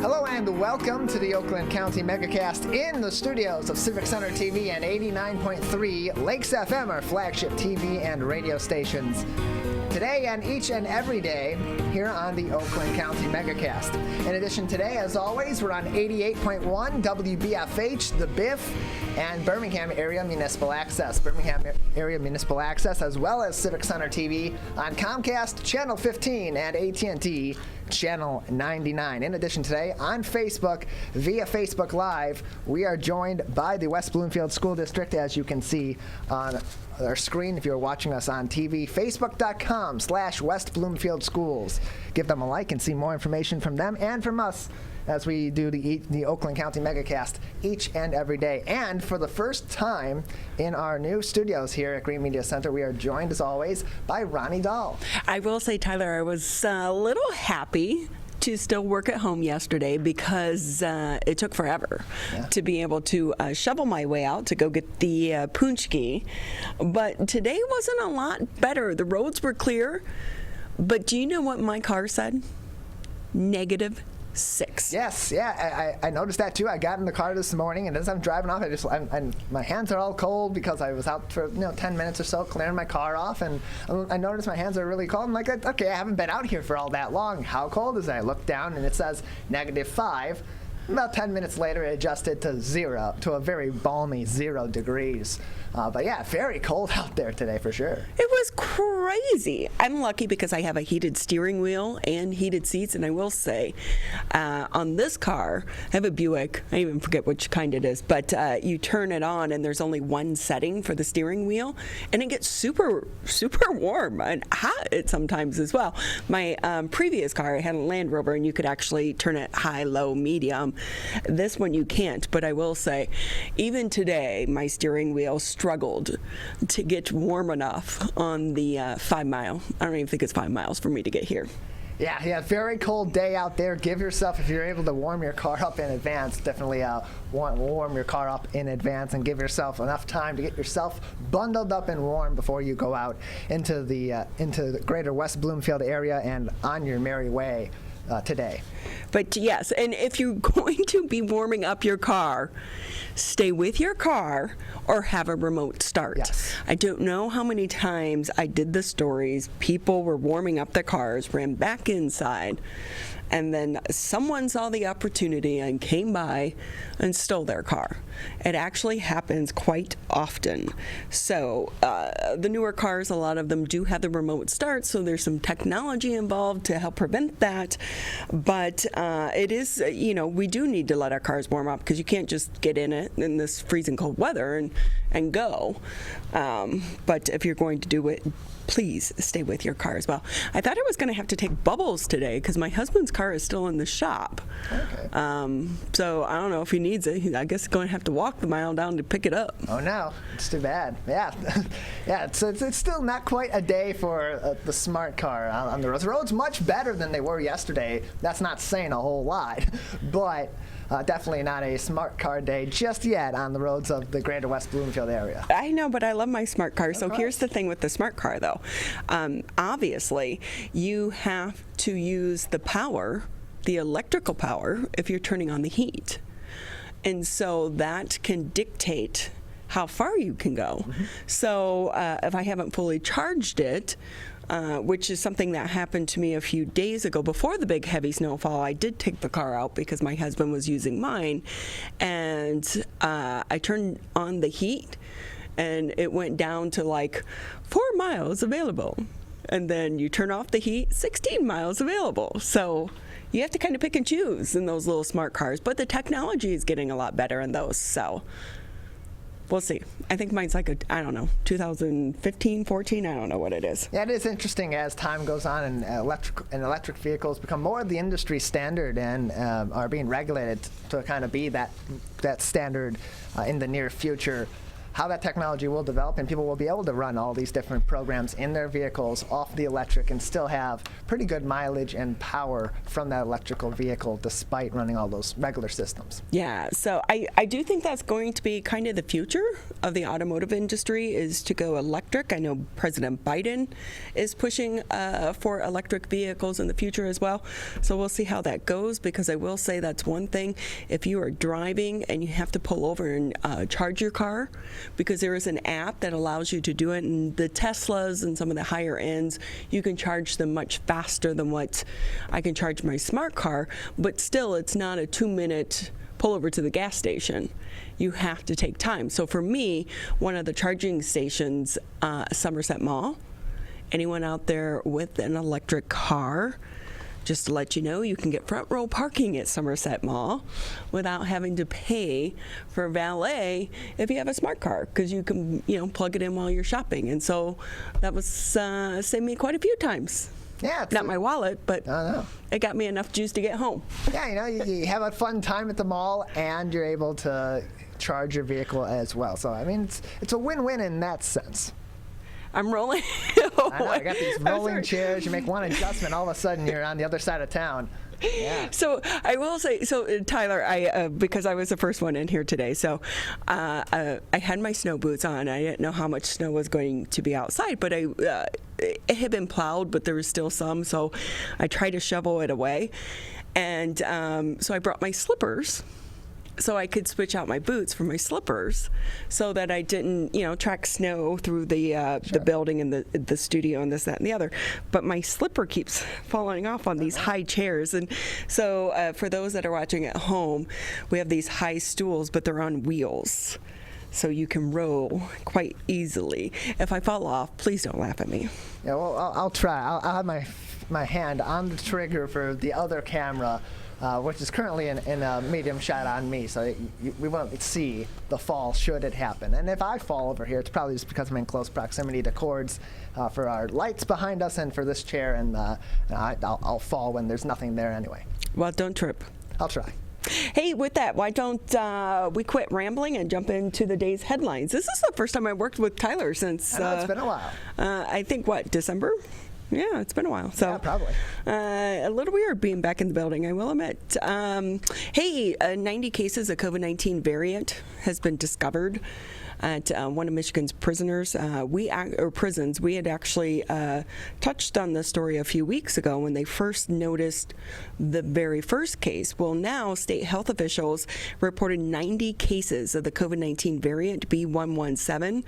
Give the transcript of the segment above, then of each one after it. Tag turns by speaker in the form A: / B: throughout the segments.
A: Hello and welcome to the Oakland County Megacast in the studios of Civic Center TV and 89.3 Lakes FM, our flagship TV and radio stations. Today and each and every day here on the Oakland County Megacast. In addition, today, as always, we're on 88.1 WBFH, The Biff, and Birmingham Area Municipal Access. Birmingham Area Municipal Access, as well as Civic Center TV on Comcast Channel 15 and AT&T Channel 99. In addition, today on Facebook, via Facebook Live, we are joined by the West Bloomfield School District, as you can see on our screen if you're watching us on TV, facebook.com/West Bloomfield Schools. Give them a like and see more information from them and from us as we do the Oakland County Megacast each and every day. And for the first time in our new studios here at Green Media Center, we are joined, as always, by Ronnie Dahl.
B: I will say, Tyler, I was a little happy to still work at home yesterday because it took forever to be able to shovel my way out to go get the punchki. But today wasn't a lot better. The roads were clear, but do you know what my car said? -6.
A: Yes, yeah, I noticed that too. I got in the car this morning, and as I'm driving off, my hands are all cold because I was out for 10 minutes or so clearing my car off, and I noticed my hands are really cold. I'm like, okay, I haven't been out here for all that long. How cold is it? I look down, and it says -5. About 10 minutes later, it adjusted to 0, to a very balmy 0 degrees. But yeah, very cold out there today for sure.
B: It was crazy. I'm lucky because I have a heated steering wheel and heated seats, and I will say, on this car, I have a Buick. I even forget which kind it is, but you turn it on, and there's only one setting for the steering wheel, and it gets super, super warm and hot sometimes as well. My previous car, I had a Land Rover, and you could actually turn it high, low, medium. This one you can't, but I will say, even today, my steering wheel struggled to get warm enough on the 5 mile. I don't even think it's 5 miles for me to get here.
A: Yeah, very cold day out there. Give yourself, if you're able to warm your car up in advance, definitely warm your car up in advance and give yourself enough time to get yourself bundled up and warm before you go out into the greater West Bloomfield area and on your merry way today.
B: But yes, and if you're going to be warming up your car, stay with your car or have a remote start.
A: Yes.
B: I don't know how many times I did the stories. People were warming up their cars, ran back inside, and then someone saw the opportunity and came by and stole their car. It actually happens quite often. So the newer cars, a lot of them do have the remote start, so there's some technology involved to help prevent that. But it is, we do need to let our cars warm up because you can't just get in it in this freezing cold weather and go. But if you're going to do it, please stay with your car as well. I thought I was going to have to take bubbles today because my husband's car is still in the shop.
A: Okay.
B: So I don't know if he needs it. I guess he's going to have to walk the mile down to pick it up.
A: Oh no, it's too bad. Yeah, yeah. It's still not quite a day for the smart car on the roads. The roads much better than they were yesterday. That's not saying a whole lot, but. Definitely not a smart car day just yet on the roads of the greater West Bloomfield area.
B: I know, but I love my smart car. So here's the thing with the smart car, though. Obviously, you have to use the power, the electrical power, if you're turning on the heat. And so that can dictate how far you can go. Mm-hmm. So if I haven't fully charged it, which is something that happened to me a few days ago before the big heavy snowfall. I did take the car out because my husband was using mine, and I turned on the heat, and it went down to like 4 miles available. And then you turn off the heat, 16 miles available. So you have to kind of pick and choose in those little smart cars, but the technology is getting a lot better in those, so we'll see. I think mine's like 2015, 14, I don't know what it is.
A: Yeah, it is interesting as time goes on and electric vehicles become more of the industry standard and are being regulated to kind of be that standard in the near future. how that technology will develop, and people will be able to run all these different programs in their vehicles off the electric and still have pretty good mileage and power from that electrical vehicle despite running all those regular systems.
B: Yeah, so I do think that's going to be kind of the future of the automotive industry, is to go electric. I know President Biden is pushing for electric vehicles in the future as well. So we'll see how that goes, because I will say that's one thing. If you are driving and you have to pull over and charge your car, because there is an app that allows you to do it, and the Teslas and some of the higher ends, you can charge them much faster than what I can charge my smart car, but still it's not a 2-minute pull over to the gas station. You have to take time. So for me, one of the charging stations, Somerset Mall, anyone out there with an electric car, just to let you know, you can get front row parking at Somerset Mall without having to pay for valet if you have a smart car, because you can, plug it in while you're shopping. And so that was saved me quite a few times.
A: Yeah,
B: not my wallet, but it got me enough juice to get home.
A: Yeah, you have a fun time at the mall, and you're able to charge your vehicle as well. So I mean, it's a win-win in that sense.
B: I'm rolling.
A: I know, I got these rolling chairs. You make one adjustment, all of a sudden you're on the other side of town. Yeah.
B: So I will say, Tyler, I because I was the first one in here today, so I had my snow boots on. I didn't know how much snow was going to be outside, but it had been plowed, but there was still some, so I tried to shovel it away. And so I brought my slippers, so I could switch out my boots for my slippers, so that I didn't, track snow through the building and the studio and this, that, and the other. But my slipper keeps falling off on these high chairs. And so for those that are watching at home, we have these high stools, but they're on wheels, so you can roll quite easily. If I fall off, please don't laugh at me.
A: Yeah, well, I'll try. I'll have my hand on the trigger for the other camera, which is currently in a medium shot on me, so we won't see the fall should it happen. And if I fall over here, it's probably just because I'm in close proximity to cords for our lights behind us and for this chair, and I'll fall when there's nothing there anyway.
B: Well, don't trip.
A: I'll try.
B: Hey, with that, why don't we quit rambling and jump into the day's headlines? This is the first time I worked with Tyler since...
A: I know, it's been a while.
B: I think, December? Yeah, it's been a while. So,
A: yeah, probably.
B: A little weird being back in the building, I will admit. 90 cases of COVID-19 variant has been discovered at one of Michigan's prisons. We had actually touched on this story a few weeks ago when they first noticed the very first case. Well, now state health officials reported 90 cases of the COVID-19 variant B117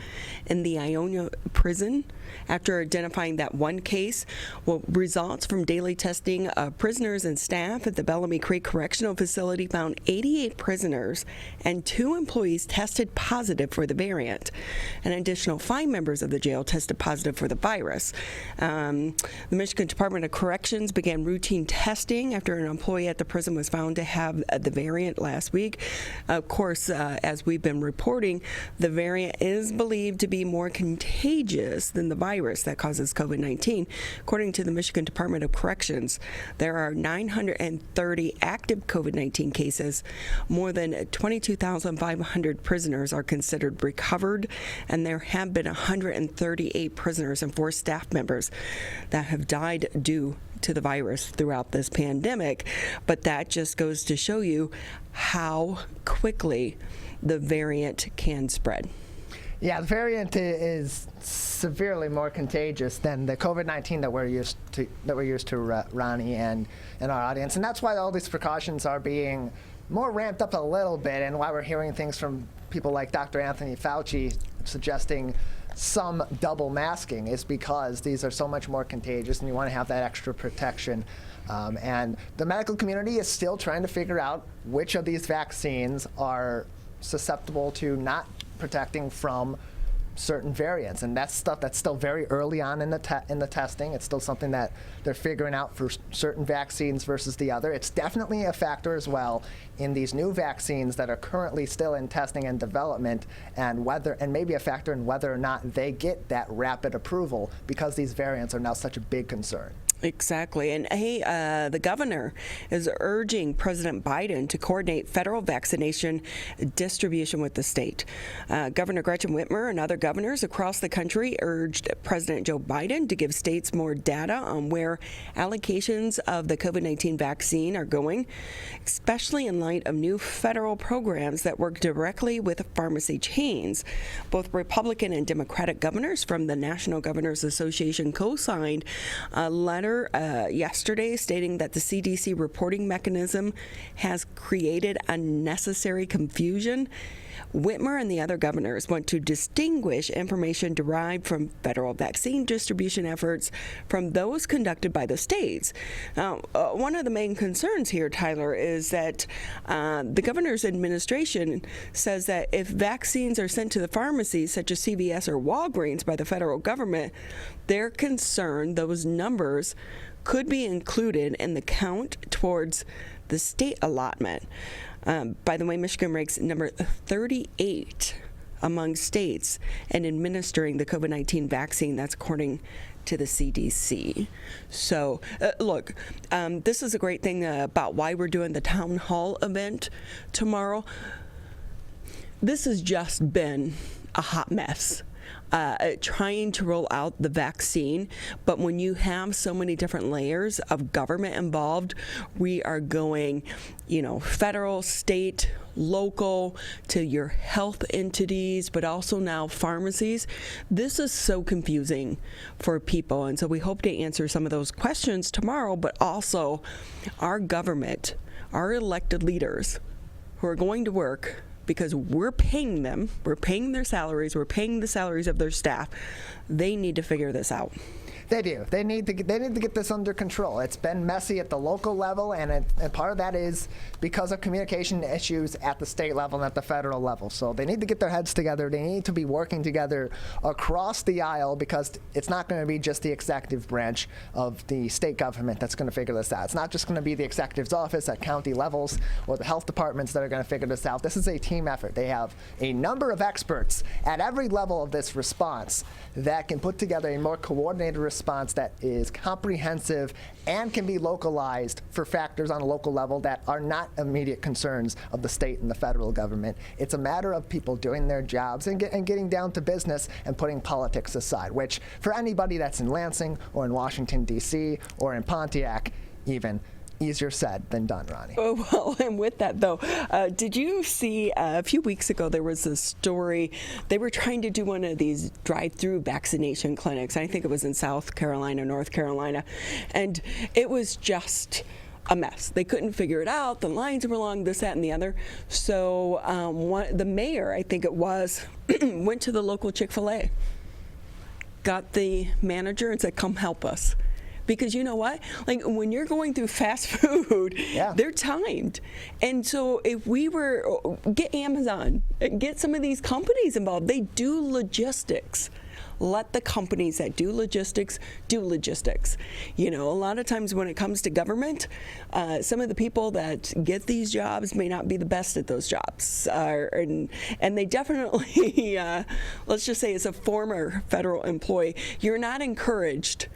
B: in the Ionia prison. After identifying that one case, results from daily testing of prisoners and staff at the Bellamy Creek Correctional Facility found 88 prisoners and 2 employees tested positive for the variant. An additional 5 members of the jail tested positive for the virus. The Michigan Department of Corrections began routine testing after an employee at the prison was found to have the variant last week. Of course, as we've been reporting, the variant is believed to be more contagious than the virus that causes COVID-19. According to the Michigan Department of Corrections, there are 930 active COVID-19 cases. More than 22,500 prisoners are considered recovered, and there have been 138 prisoners and 4 staff members that have died due to the virus throughout this pandemic. But that just goes to show you how quickly the variant can spread.
A: Yeah, the variant is severely more contagious than the COVID-19 that we're used to, Ronnie, and our audience, and that's why all these precautions are being more ramped up a little bit, and why we're hearing things from people like Dr. Anthony Fauci suggesting some double masking, is because these are so much more contagious, and you want to have that extra protection. And the medical community is still trying to figure out which of these vaccines are susceptible to not protecting from certain variants, and that's stuff that's still very early on in the testing. It's still something that they're figuring out for certain vaccines versus the other. It's definitely a factor as well in these new vaccines that are currently still in testing and development, and maybe a factor in whether or not they get that rapid approval, because these variants are now such a big concern.
B: Exactly. And hey, the governor is urging President Biden to coordinate federal vaccination distribution with the state. Governor Gretchen Whitmer and other governors across the country urged President Joe Biden to give states more data on where allocations of the COVID-19 vaccine are going, especially in light of new federal programs that work directly with pharmacy chains. Both Republican and Democratic governors from the National Governors Association co-signed a letter yesterday stating that the CDC reporting mechanism has created unnecessary confusion. Whitmer and the other governors want to distinguish information derived from federal vaccine distribution efforts from those conducted by the states. Now, one of the main concerns here, Tyler, is that the governor's administration says that if vaccines are sent to the pharmacies, such as CVS or Walgreens, by the federal government, they're concerned those numbers could be included in the count towards the state allotment. By the way, Michigan ranks number 38 among states in administering the COVID-19 vaccine. That's according to the CDC. So, look, this is a great thing about why we're doing the town hall event tomorrow. This has just been a hot mess. Trying to roll out the vaccine, but when you have so many different layers of government involved, we are going, federal, state, local, to your health entities, but also now pharmacies. This is so confusing for people, and so we hope to answer some of those questions tomorrow, but also our government, our elected leaders who are going to work because we're paying them, we're paying their salaries, we're paying the salaries of their staff. They need to figure this out.
A: They do. They need to get this under control. It's been messy at the local level, and part of that is because of communication issues at the state level and at the federal level. So they need to get their heads together. They need to be working together across the aisle, because it's not going to be just the executive branch of the state government that's going to figure this out. It's not just going to be the executive's office at county levels or the health departments that are going to figure this out. This is a team effort. They have a number of experts at every level of this response that can put together a more coordinated response that is comprehensive and can be localized for factors on a local level that are not immediate concerns of the state and the federal government. It's a matter of people doing their jobs and getting down to business and putting politics aside, which for anybody that's in Lansing or in Washington, D.C. or in Pontiac even, easier said than done, Ronnie.
B: Oh, well, and with that, though, did you see a few weeks ago there was a story? They were trying to do one of these drive-through vaccination clinics. I think it was in South Carolina, North Carolina, and it was just a mess. They couldn't figure it out. The lines were long, this, that, and the other. So the mayor, I think it was, went to the local Chick-fil-A, got the manager and said, come help us. Because you know what? Like, when you're going through fast food, they're timed. And so if we were, get Amazon, get some of these companies involved. They do logistics. Let the companies that do logistics do logistics. A lot of times when it comes to government, some of the people that get these jobs may not be the best at those jobs. And they definitely, let's just say as a former federal employee, you're not encouraged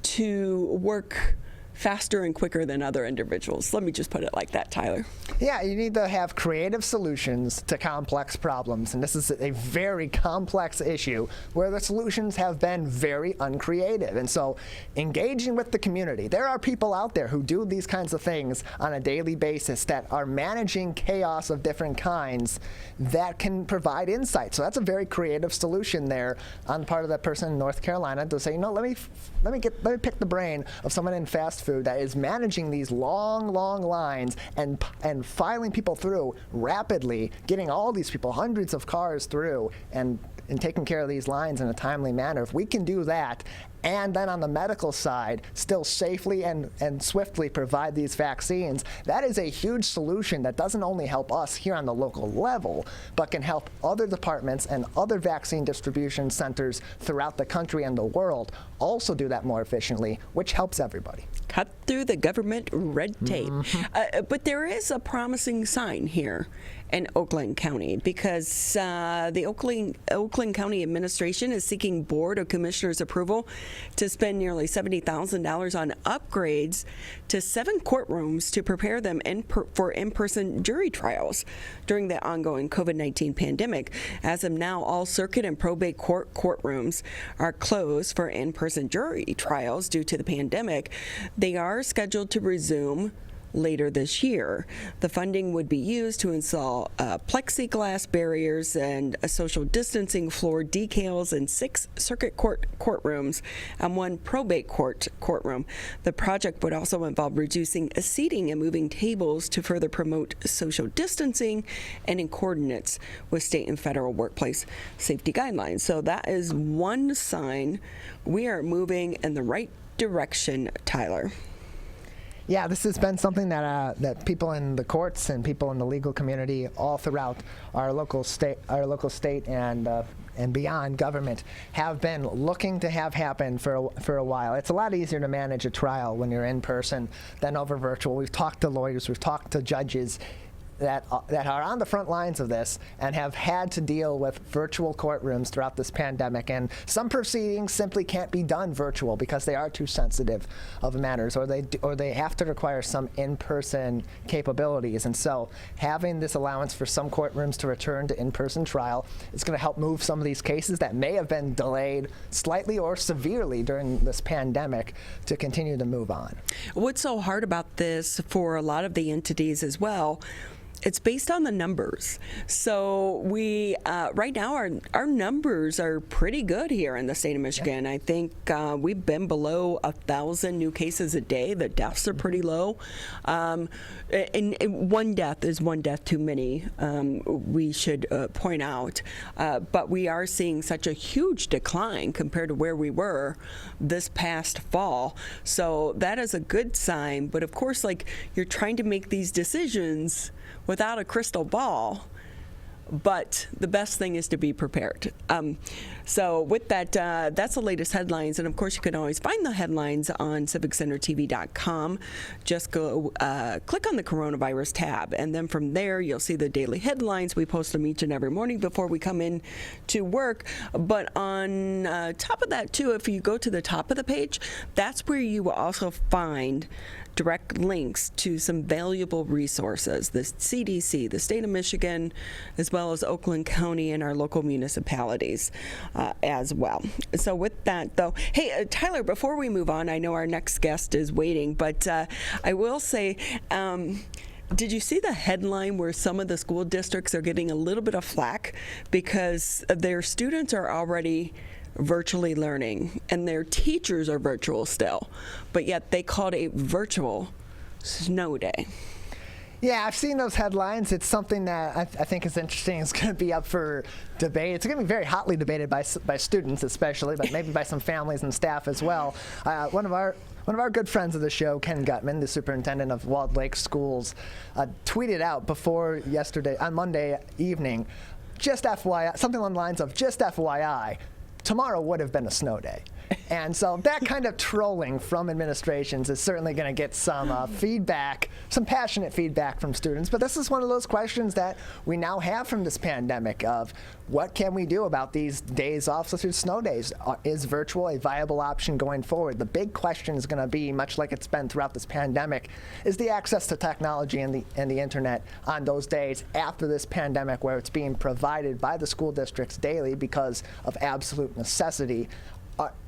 B: to work faster and quicker than other individuals. Let me just put it like that, Tyler.
A: Yeah, you need to have creative solutions to complex problems, and this is a very complex issue where the solutions have been very uncreative. And so engaging with the community, there are people out there who do these kinds of things on a daily basis that are managing chaos of different kinds that can provide insight. So that's a very creative solution there on the part of that person in North Carolina to say, let me pick the brain of someone in fast food that is managing these long lines and filing people through rapidly, getting all these people, hundreds of cars through, and taking care of these lines in a timely manner. If we can do that, and then on the medical side, still safely and swiftly provide these vaccines, that is a huge solution that doesn't only help us here on the local level, but can help other departments and other vaccine distribution centers throughout the country and the world also do that more efficiently, which helps everybody.
B: Cut through the government red tape. But there is a promising sign here in Oakland County, because the Oakland County administration is seeking Board of Commissioners approval to spend nearly $70,000 on upgrades to 7 courtrooms to prepare them for in-person jury trials during the ongoing COVID-19 pandemic. As of now, all circuit and probate courtrooms are closed for in-person jury trials due to the pandemic. They are scheduled to resume later this year. The funding would be used to install plexiglass barriers and a social distancing floor decals in 6 circuit courtrooms and 1 probate courtroom. The project would also involve reducing seating and moving tables to further promote social distancing and in coordinates with state and federal workplace safety guidelines. So that is one sign we are moving in the right direction, Tyler.
A: Yeah, this has been something that people in the courts and people in the legal community all throughout our local state and beyond government have been looking to have happen for a while. It's a lot easier to manage a trial when you're in person than over virtual. We've talked to lawyers, we've talked to judges that are on the front lines of this and have had to deal with virtual courtrooms throughout this pandemic. And some proceedings simply can't be done virtual because they are too sensitive of matters, or they have to require some in-person capabilities. And so having this allowance for some courtrooms to return to in-person trial is going to help move some of these cases that may have been delayed slightly or severely during this pandemic to continue to move on.
B: What's so hard about this for a lot of the entities as well, it's based on the numbers. So we, right now, our numbers are pretty good here in the state of Michigan. Yeah. I think we've been below 1,000 new cases a day. The deaths are pretty low. And one death is one death too many, we should point out. But we are seeing such a huge decline compared to where we were this past fall. So that is a good sign. But of course, like, you're trying to make these decisions without a crystal ball, but the best thing is to be prepared. So with that, that's the latest headlines. And of course, you can always find the headlines on civiccentertv.com. Just go click on the coronavirus tab. And then from there, you'll see the daily headlines. We post them each and every morning before we come in to work. But on top of that, too, if you go to the top of the page, that's where you will also find direct links to some valuable resources, the CDC, the state of Michigan, as well as Oakland County and our local municipalities as well. So with that, though, hey, Tyler, before we move on, I know our next guest is waiting, but I will say, did you see the headline where some of the school districts are getting a little bit of flack because their students are already virtually learning and their teachers are virtual still, but yet they called a virtual snow day?
A: Yeah, I've seen those headlines. It's something that I think is interesting. It's going to be up for debate. It's going to be very hotly debated by students especially, but maybe by some families and staff as well. One of our good friends of the show, Ken Gutman, the superintendent of Walled Lake Schools, tweeted out before yesterday, on Monday evening, just FYI, something along the lines of, just FYI, tomorrow would have been a snow day. And so that kind of trolling from administrations is certainly going to get some feedback, some passionate feedback from students. But this is one of those questions that we now have from this pandemic of what can we do about these days off, such as snow days? Is virtual a viable option going forward? The big question is going to be, much like it's been throughout this pandemic, is the access to technology and the internet on those days after this pandemic, where it's being provided by the school districts daily because of absolute necessity.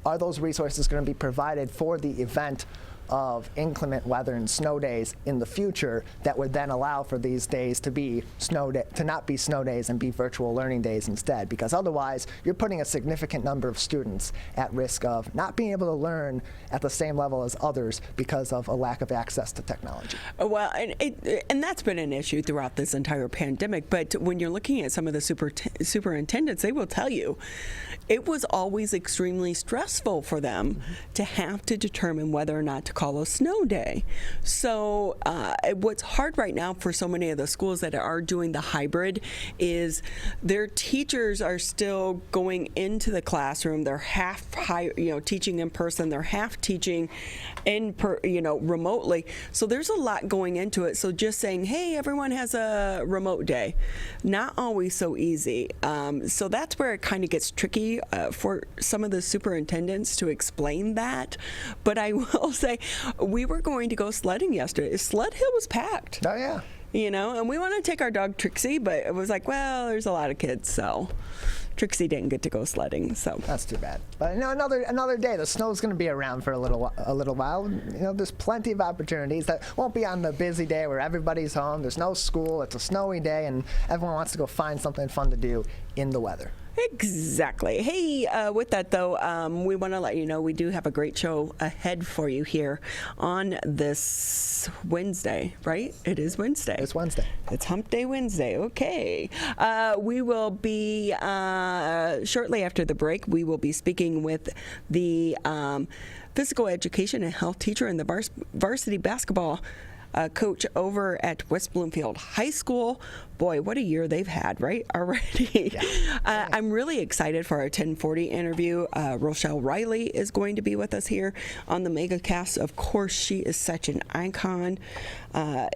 A: Are those resources going to be provided for the event of inclement weather and snow days in the future that would then allow for these days to be to not be snow days and be virtual learning days instead? Because otherwise, you're putting a significant number of students at risk of not being able to learn at the same level as others because of a lack of access to technology.
B: Well, and that's been an issue throughout this entire pandemic. But when you're looking at some of the superintendents, they will tell you it was always extremely stressful for them to have to determine whether or not to call a snow day. So what's hard right now for so many of the schools that are doing the hybrid is their teachers are still going into the classroom. They're half teaching in person. They're half teaching remotely. So there's a lot going into it. So just saying, hey, everyone has a remote day, not always so easy. So that's where it kind of gets tricky for some of the superintendents to explain that. But I will say, we were going to go sledding yesterday. Sled Hill was packed.
A: Oh, yeah.
B: And we want to take our dog Trixie, but it was like, well, there's a lot of kids, so Trixie didn't get to go sledding. So
A: that's too bad. But another day. The snow's going to be around for a little while. There's plenty of opportunities that won't be on the busy day where everybody's home. There's no school. It's a snowy day, and everyone wants to go find something fun to do in the weather.
B: Exactly. Hey, with that, though, we want to let you know we do have a great show ahead for you here on this Wednesday, right? It is Wednesday.
A: It's Wednesday.
B: It's Hump Day Wednesday. Okay. We will be, shortly after the break, we will be speaking with the physical education and health teacher and the varsity basketball coach over at West Bloomfield High School. Boy, what a year they've had, right? Already. Yeah. I'm really excited for our 1040 interview. Rochelle Riley is going to be with us here on the Megacast. Of course, she is such an icon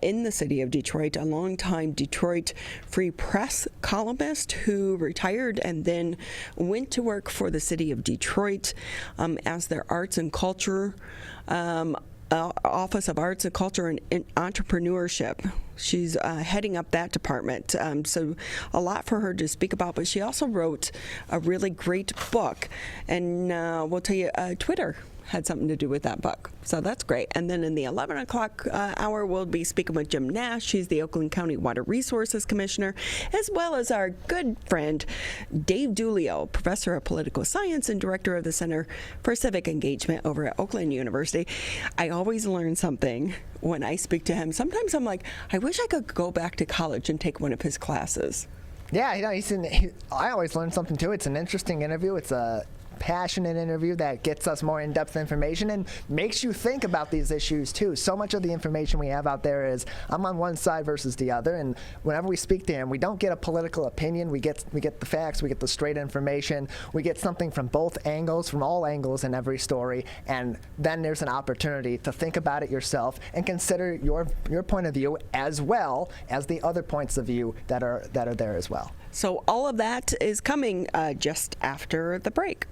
B: in the city of Detroit, a longtime Detroit Free Press columnist who retired and then went to work for the city of Detroit as their arts and culture Office of Arts and Culture and Entrepreneurship. She's heading up that department, so a lot for her to speak about, but she also wrote a really great book, and we'll tell you, Twitter had something to do with that book, so that's great. And then in the 11 o'clock hour, we'll be speaking with Jim Nash. She's the Oakland County Water Resources Commissioner, as well as our good friend Dave Dulio, Professor of Political Science and Director of the Center for Civic Engagement over at Oakland University. I always learn something when I speak to him. Sometimes I'm like, I wish I could go back to college and take one of his classes.
A: Yeah, I always learn something too. It's an interesting interview. It's a passionate interview that gets us more in-depth information and makes you think about these issues too. So much of the information we have out there is I'm on one side versus the other, and whenever we speak to him, we don't get a political opinion. We get the facts, we get the straight information, we get something from both angles, from all angles in every story, and then there's an opportunity to think about it yourself and consider your point of view as well as the other points of view that are there as well.
B: So all of that is coming just after the break.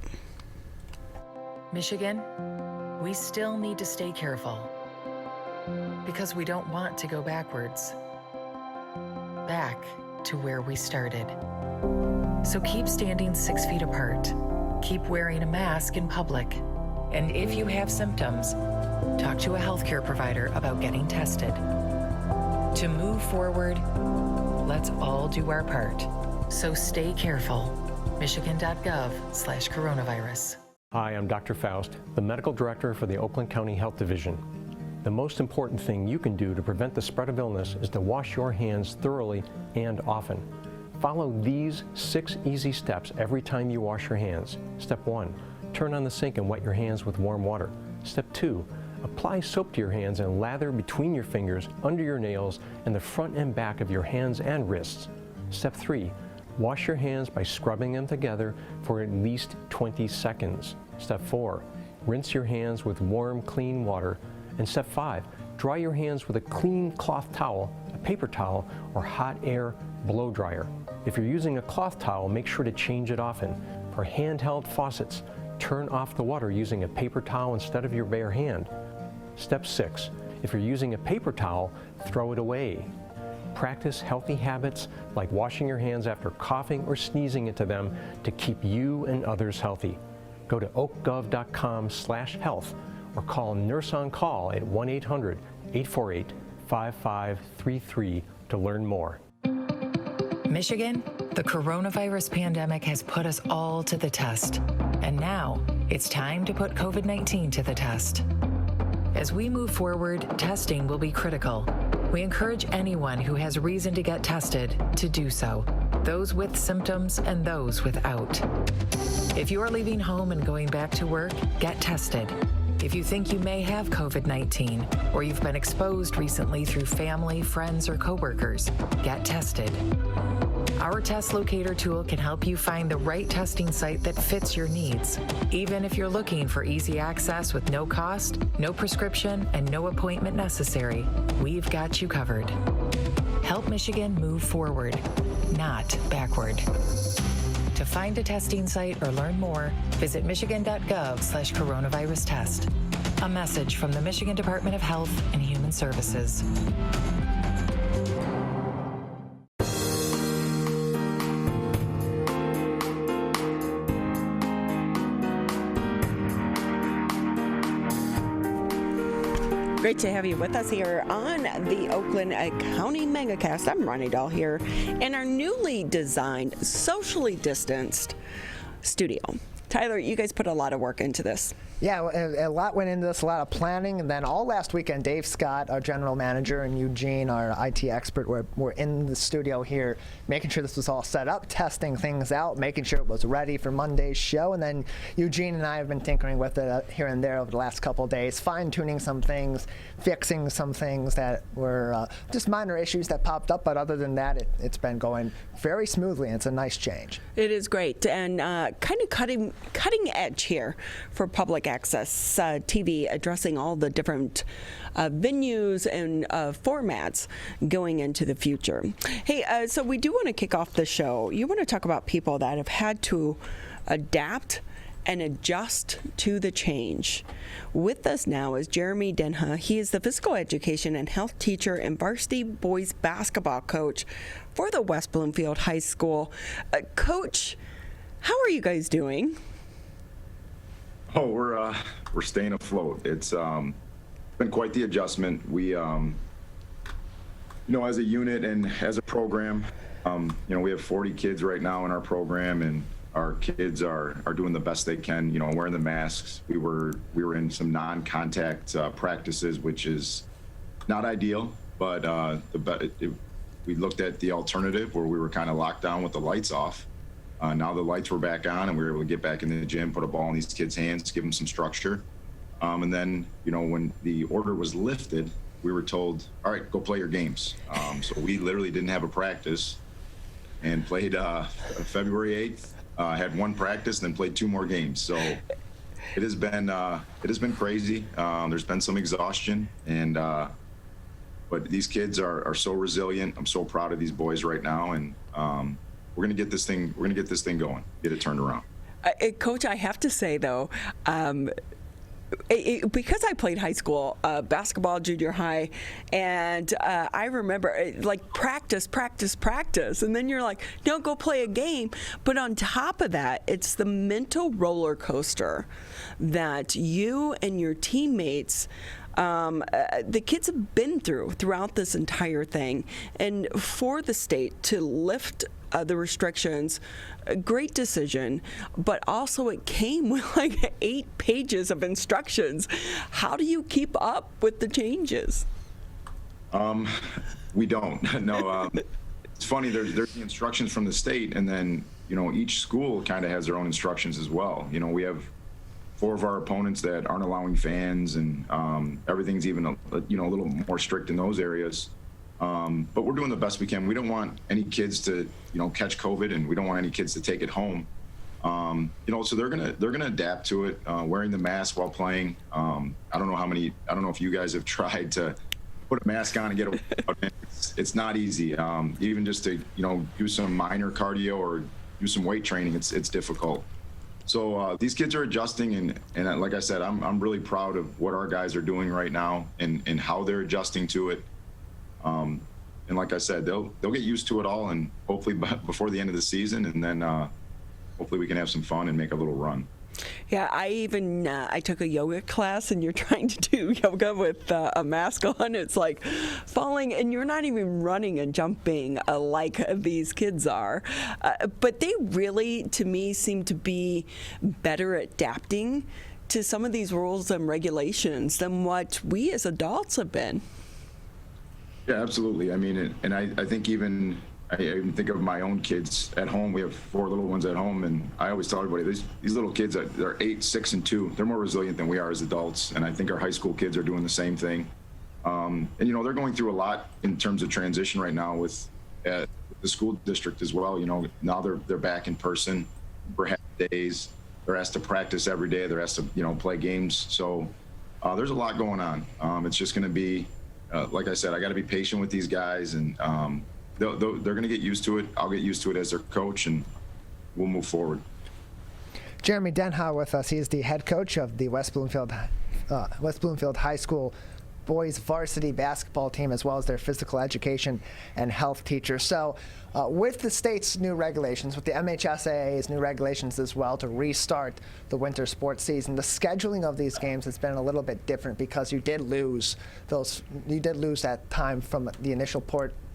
C: Michigan, we still need to stay careful because we don't want to go backwards, back to where we started. So keep standing 6 feet apart, keep wearing a mask in public, and if you have symptoms, talk to a healthcare provider about getting tested. To move forward, let's all do our part. So stay careful. Michigan.gov/coronavirus.
D: Hi, I'm Dr. Faust, the Medical Director for the Oakland County Health Division. The most important thing you can do to prevent the spread of illness is to wash your hands thoroughly and often. Follow these 6 easy steps every time you wash your hands. Step 1, turn on the sink and wet your hands with warm water. Step 2, apply soap to your hands and lather between your fingers, under your nails, and the front and back of your hands and wrists. Step 3, wash your hands by scrubbing them together for at least 20 seconds. Step 4, rinse your hands with warm, clean water. And step 5, dry your hands with a clean cloth towel, a paper towel, or hot air blow dryer. If you're using a cloth towel, make sure to change it often. For handheld faucets, turn off the water using a paper towel instead of your bare hand. Step 6, if you're using a paper towel, throw it away. Practice healthy habits like washing your hands after coughing or sneezing into them to keep you and others healthy. Go to oakgov.com/health or call Nurse on Call at 1-800-848-5533 to learn more.
C: Michigan, the coronavirus pandemic has put us all to the test, and now it's time to put COVID-19 to the test. As we move forward, testing will be critical. We encourage anyone who has reason to get tested to do so, those with symptoms and those without. If you are leaving home and going back to work, get tested. If you think you may have COVID-19 or you've been exposed recently through family, friends, or coworkers, get tested. Our test locator tool can help you find the right testing site that fits your needs. Even if you're looking for easy access with no cost, no prescription, and no appointment necessary, we've got you covered. Help Michigan move forward, not backward. To find a testing site or learn more, visit michigan.gov/coronavirus test. A message from the Michigan Department of Health and Human Services.
B: Great to have you with us here on the Oakland County Megacast. I'm Ronnie Dahl here in our newly designed, socially distanced studio. Tyler, you guys put a lot of work into this.
A: Yeah, a lot went into this, a lot of planning, and then all last weekend, Dave Scott, our general manager, and Eugene, our IT expert, were in the studio here, making sure this was all set up, testing things out, making sure it was ready for Monday's show, and then Eugene and I have been tinkering with it here and there over the last couple of days, fine-tuning some things, fixing some things that were just minor issues that popped up, but other than that, it's been going very smoothly, and it's a nice change.
B: It is great, and kind of cutting edge here for public access TV, addressing all the different venues and formats going into the future. Hey, so we do want to kick off the show. You want to talk about people that have had to adapt and adjust to the change. With us now is Jeremy Denha. He is the physical education and health teacher and varsity boys basketball coach for the West Bloomfield High School. Coach, how are you guys doing?
E: Oh, we're staying afloat. It's been quite the adjustment. We, as a unit and as a program, we have 40 kids right now in our program, and our kids are doing the best they can. Wearing the masks. We were in some non-contact practices, which is not ideal, but we looked at the alternative where we were kind of locked down with the lights off. Now the lights were back on, and we were able to get back in the gym, put a ball in these kids' hands, give them some structure. And then, when the order was lifted, we were told, all right, go play your games. So we literally didn't have a practice and played February 8th, had one practice, and then played 2 more games. So it has been crazy. There's been some exhaustion, and but these kids are so resilient. I'm so proud of these boys right now, and we're gonna get this thing going, get it turned around.
B: Coach, I have to say though, because I played high school basketball, junior high, and I remember practice, and then you're like, no, go play a game. But on top of that, it's the mental roller coaster that you and your teammates, the kids have been throughout this entire thing, and for the state to lift the restrictions, a great decision, but also it came with 8 pages of instructions. How do you keep up with the changes?
E: We don't. No, it's funny. There's the instructions from the state, and then each school kind of has their own instructions as well. We have 4 of our opponents that aren't allowing fans, and everything's even a little more strict in those areas. But we're doing the best we can. We don't want any kids to catch COVID, and we don't want any kids to take it home. So they're gonna adapt to it, wearing the mask while playing. I don't know if you guys have tried to put a mask on and get away. It's not easy. Even just to do some minor cardio or do some weight training, it's difficult. So these kids are adjusting, and like I said, I'm really proud of what our guys are doing right now and how they're adjusting to it. And like I said, they'll get used to it all, and hopefully before the end of the season, and then hopefully we can have some fun and make a little run.
B: Yeah, I took a yoga class, and you're trying to do yoga with a mask on. It's like falling, and you're not even running and jumping like these kids are. But they really, to me, seem to be better at adapting to some of these rules and regulations than what we as adults have been.
E: Yeah, absolutely. I mean, and I think even I even think of my own kids at home. We have 4 little ones at home, and I always tell everybody, these little kids, they're 8, 6, and 2. They're more resilient than we are as adults, and I think our high school kids are doing the same thing. And they're going through a lot in terms of transition right now with the school district as well. Now they're back in person for half days. They're asked to practice every day. They're asked to play games. So there's a lot going on. It's just going to be, like I said, I got to be patient with these guys, and they're going to get used to it. I'll get used to it as their coach, and we'll move forward.
A: Jeremy Denha with us. He is the head coach of the West Bloomfield High School boys varsity basketball team, as well as their physical education and health teacher. So with the state's new regulations, with the MHSAA's new regulations as well to restart the winter sports season, the scheduling of these games has been a little bit different because you did lose that time from the initial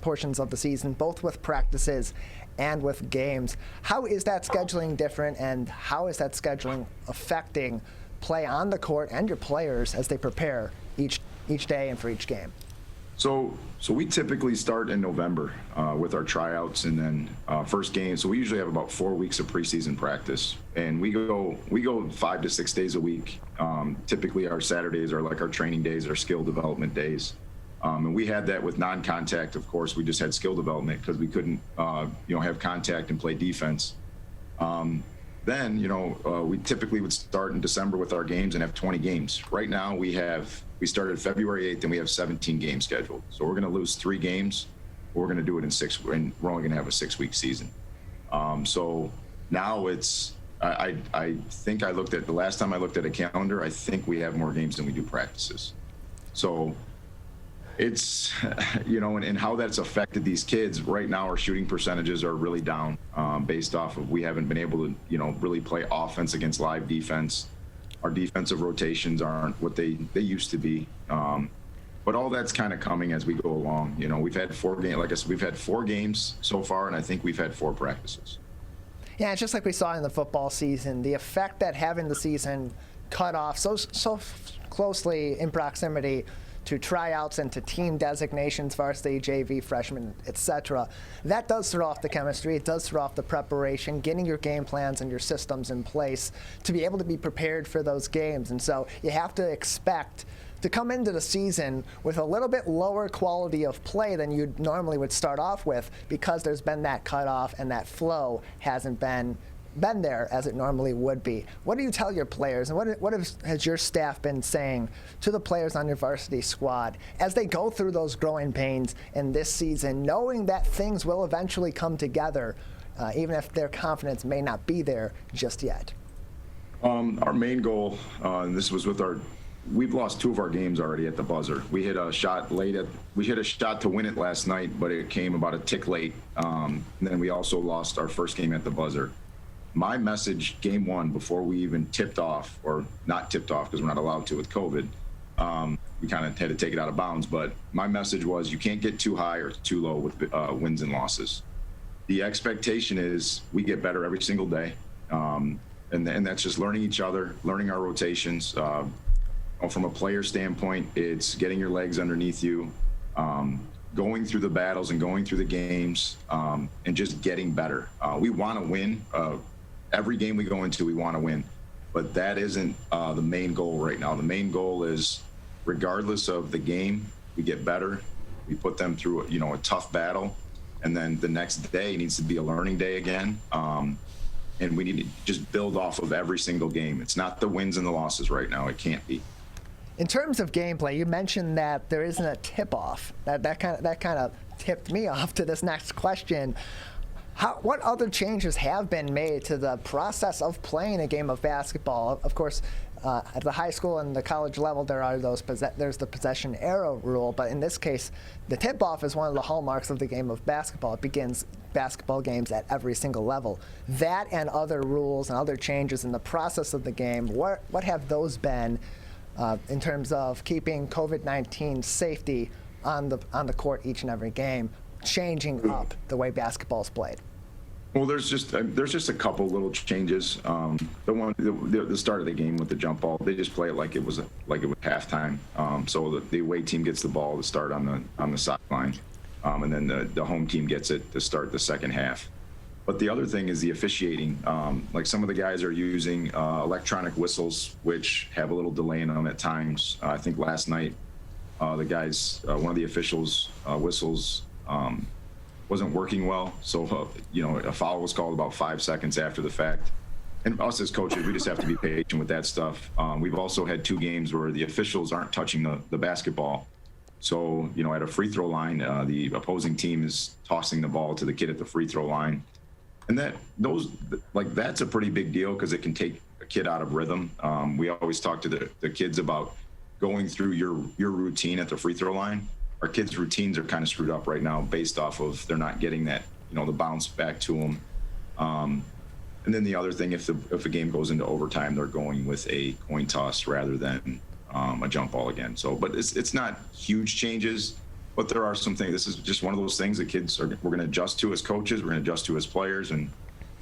A: portions of the season, both with practices and with games. How is that scheduling different, and how is that scheduling affecting play on the court and your players as they prepare each day and for each game?
E: So we typically start in November with our tryouts, and then first game. So we usually have about 4 weeks of preseason practice, and we go 5 to 6 days a week. Typically our Saturdays are like our training days, our skill development days. And we had that with non-contact. Of course, we just had skill development because we couldn't have contact and play defense. Then we typically would start in December with our games and have 20 games. Right now we started February 8th and we have 17 games scheduled. So we're going to lose 3 games. We're going to do it in 6, and we're only going to have a 6-week season. So now I think the last time I looked at a calendar, I think we have more games than we do practices. So it's, and how that's affected these kids right now, our shooting percentages are really down based off of, we haven't been able to, really play offense against live defense. Our defensive rotations aren't what they used to be. But all that's kind of coming as we go along. We've had 4 games, like I said, we've had 4 games so far, and I think we've had 4 practices.
A: Yeah, it's just like we saw in the football season, the effect that having the season cut off so closely in proximity to tryouts and to team designations, varsity, JV, freshman, etc. That does throw off the chemistry. It does throw off the preparation, getting your game plans and your systems in place to be able to be prepared for those games. And so you have to expect to come into the season with a little bit lower quality of play than you normally would start off with, because there's been that cutoff and that flow hasn't been there as it normally would be. What do you tell your players, and what has your staff been saying to the players on your varsity squad as they go through those growing pains in this season, knowing that things will eventually come together, even if their confidence may not be there just yet?
E: Our main goal, and this was we've lost 2 of our games already at the buzzer. We hit a shot to win it last night, but it came about a tick late. And then we also lost our first game at the buzzer. My message game 1, before we even tipped off, or not tipped off because we're not allowed to with COVID, we kind of had to take it out of bounds, but my message was, you can't get too high or too low with wins and losses. The expectation is we get better every single day. And that's just learning each other, learning our rotations. From a player standpoint, it's getting your legs underneath you, going through the battles and going through the games, and just getting better. We want to win. Every game we go into, we want to win. But that isn't the main goal right now. The main goal is, regardless of the game, we get better. We put them through a tough battle. And then the next day needs to be a learning day again. And we need to just build off of every single game. It's not the wins and the losses right now. It can't be.
A: In terms of gameplay, you mentioned that there isn't a tip-off. That kind of tipped me off to this next question. What other changes have been made to the process of playing a game of basketball? Of course, at the high school and the college level, there's the possession arrow rule, but in this case, the tip-off is one of the hallmarks of the game of basketball. It begins basketball games at every single level. That and other rules and other changes in the process of the game, what have those been in terms of keeping COVID-19 safety on the court each and every game, changing up the way basketball is played?
E: Well, there's just a couple little changes. The start of the game with the jump ball, they just play it like it was halftime. So the away team gets the ball to start on the sideline. and then the home team gets it to start the second half. But the other thing is the officiating. Like some of the guys are using electronic whistles, which have a little delay in them at times. I think last night, the guys, one of the officials' whistles wasn't working well. So, a foul was called about 5 seconds after the fact. And us as coaches, we just have to be patient with that stuff. We've also had 2 games where the officials aren't touching the basketball. So, at a free throw line, the opposing team is tossing the ball to the kid at the free throw line. And that's a pretty big deal because it can take a kid out of rhythm. We always talk to the kids about going through your routine at the free throw line. Our kids' routines are kind of screwed up right now based off of they're not getting that, the bounce back to them. And then the other thing, if a game goes into overtime, they're going with a coin toss rather than a jump ball again. So, but it's not huge changes. But there are some things. This is just one of those things that we're going to adjust to as coaches. We're going to adjust to as players, and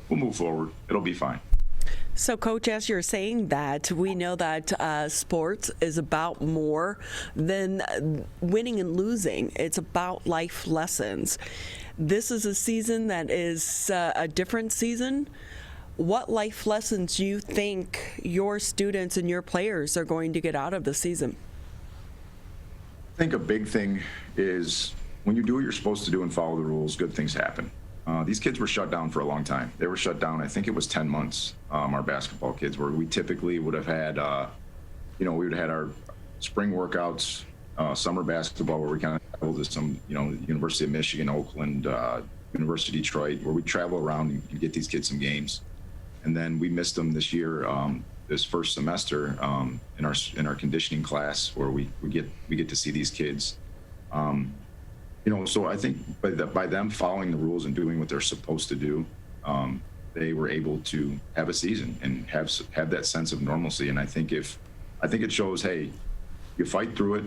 E: we'll move forward. It'll be fine.
B: So, Coach, as you're saying that, we know that sports is about more than winning and losing. It's about life lessons. This is a season that is a different season. What life lessons do you think your students and your players are going to get out of the season?
E: I think a big thing is when you do what you're supposed to do and follow the rules, good things happen. These kids were shut down for a long time. They were shut down, I think it was 10 months, our basketball kids, where we typically would have had, we would have had our spring workouts, summer basketball, where we kind of traveled to some, University of Michigan, Oakland, University of Detroit, where we travel around and get these kids some games. And then we missed them this year, this first semester in our conditioning class, where we get to see these kids. So I think by them following the rules and doing what they're supposed to do, they were able to have a season and have that sense of normalcy. And I think it shows, hey, you fight through it,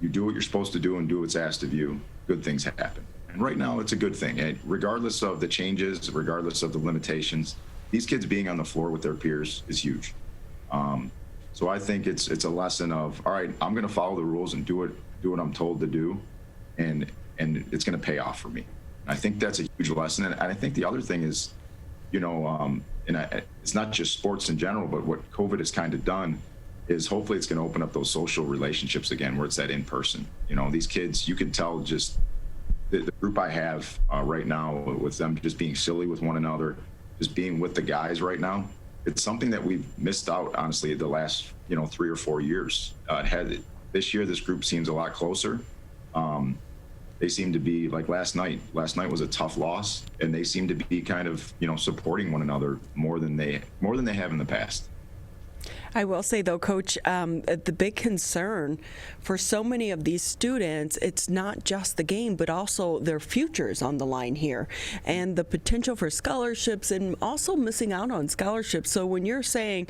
E: you do what you're supposed to do and do what's asked of you, good things happen. And right now it's a good thing. And regardless of the changes, regardless of the limitations, these kids being on the floor with their peers is huge. So I think it's a lesson of, all right, I'm going to follow the rules and do what I'm told to do, and it's going to pay off for me. And I think that's a huge lesson. And I think the other thing is, it's not just sports in general, but what COVID has kind of done is hopefully it's going to open up those social relationships again, where it's that in person. These kids, you can tell just the group I have right now with them just being silly with one another, just being with the guys right now. It's something that we've missed out, honestly, the last, 3 or 4 years. This year, this group seems a lot closer. They seem to be like last night. Last night was a tough loss, and they seem to be kind of, supporting one another more than they have in the past.
B: I will say, though, Coach, the big concern for so many of these students, it's not just the game, but also their futures on the line here, and the potential for scholarships, and also missing out on scholarships. So when you're saying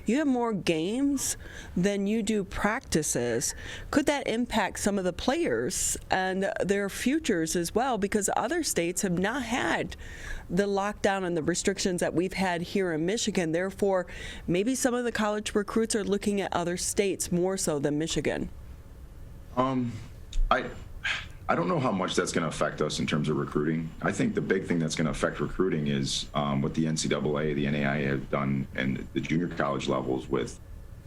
B: you have more games than you do practices, could that impact some of the players and their futures as well? Because other states have not had the lockdown and the restrictions that we've had here in Michigan. Therefore, maybe some of the college recruits are looking at other states more so than Michigan.
E: I don't know how much that's going to affect us in terms of recruiting. I think the big thing that's going to affect recruiting is what the NCAA, the NAIA have done, and the junior college levels with,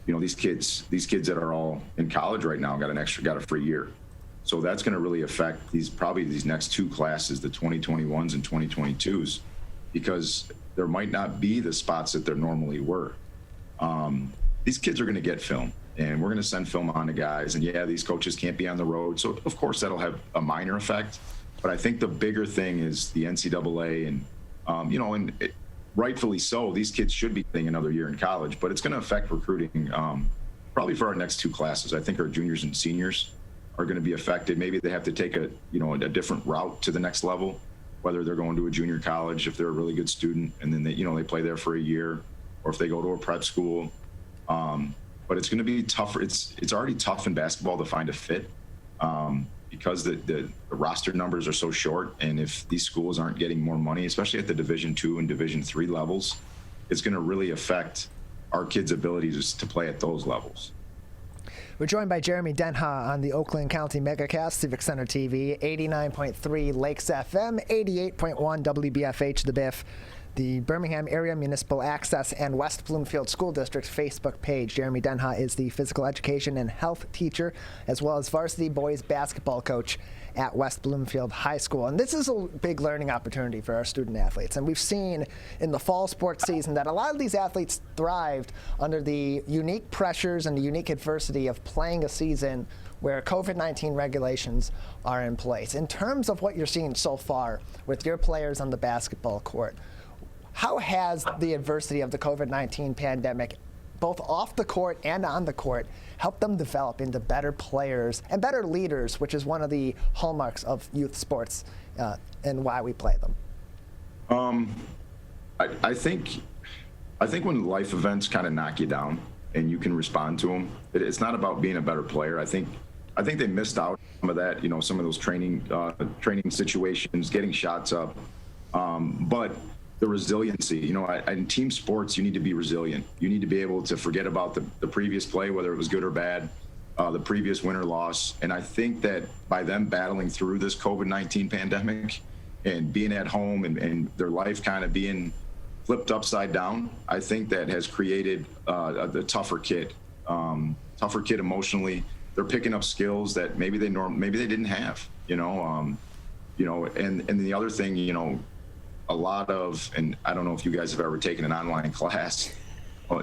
E: these kids that are all in college right now got a free year. So that's going to really affect these next 2 classes, the 2021s and 2022s, because there might not be the spots that there normally were. These kids are going to get film, and we're going to send film on to guys. And yeah, these coaches can't be on the road. So of course that'll have a minor effect. But I think the bigger thing is the NCAA and rightfully so, these kids should be getting another year in college, but it's going to affect recruiting probably for our next 2 classes. I think our juniors and seniors are going to be affected. Maybe they have to take a different route to the next level, whether they're going to a junior college if they're a really good student and then they play there for a year, or if they go to a prep school. But it's going to be tougher. It's already tough in basketball to find a fit because the roster numbers are so short. And if these schools aren't getting more money, especially at the Division II and Division III levels, it's going to really affect our kids' abilities to play at those levels.
A: We're joined by Jeremy Denha on the Oakland County Megacast, Civic Center TV, 89.3 Lakes FM, 88.1 WBFH The Biff, the Birmingham Area Municipal Access and West Bloomfield School District's Facebook page. Jeremy Denha is the physical education and health teacher, as well as varsity boys basketball coach at West Bloomfield High School. And this is a big learning opportunity for our student athletes. And we've seen in the fall sports season that a lot of these athletes thrived under the unique pressures and the unique adversity of playing a season where COVID-19 regulations are in place. In terms of what you're seeing so far with your players on the basketball court, how has the adversity of the COVID-19 pandemic, both off the court and on the court, helped them develop into better players and better leaders, which is one of the hallmarks of youth sports and why we play them?
E: I think when life events kind of knock you down and you can respond to them, it's not about being a better player. I think they missed out on some of that, some of those training situations, getting shots up, but the resiliency, in team sports, you need to be resilient. You need to be able to forget about the previous play, whether it was good or bad, the previous win or loss. And I think that by them battling through this COVID-19 pandemic and being at home and their life kind of being flipped upside down, I think that has created the tougher kid emotionally. They're picking up skills that maybe they didn't have, and the other thing, a lot of, and I don't know if you guys have ever taken an online class,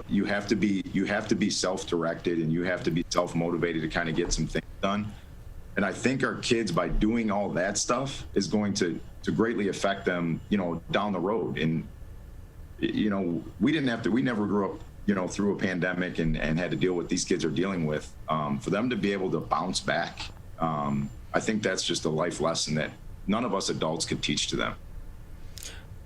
E: you have to be self-directed and you have to be self-motivated to kind of get some things done. And I think our kids, by doing all that stuff, is going to greatly affect them, down the road. And, we never grew up, through a pandemic and had to deal with these kids are dealing with. For them to be able to bounce back, I think that's just a life lesson that none of us adults could teach to them.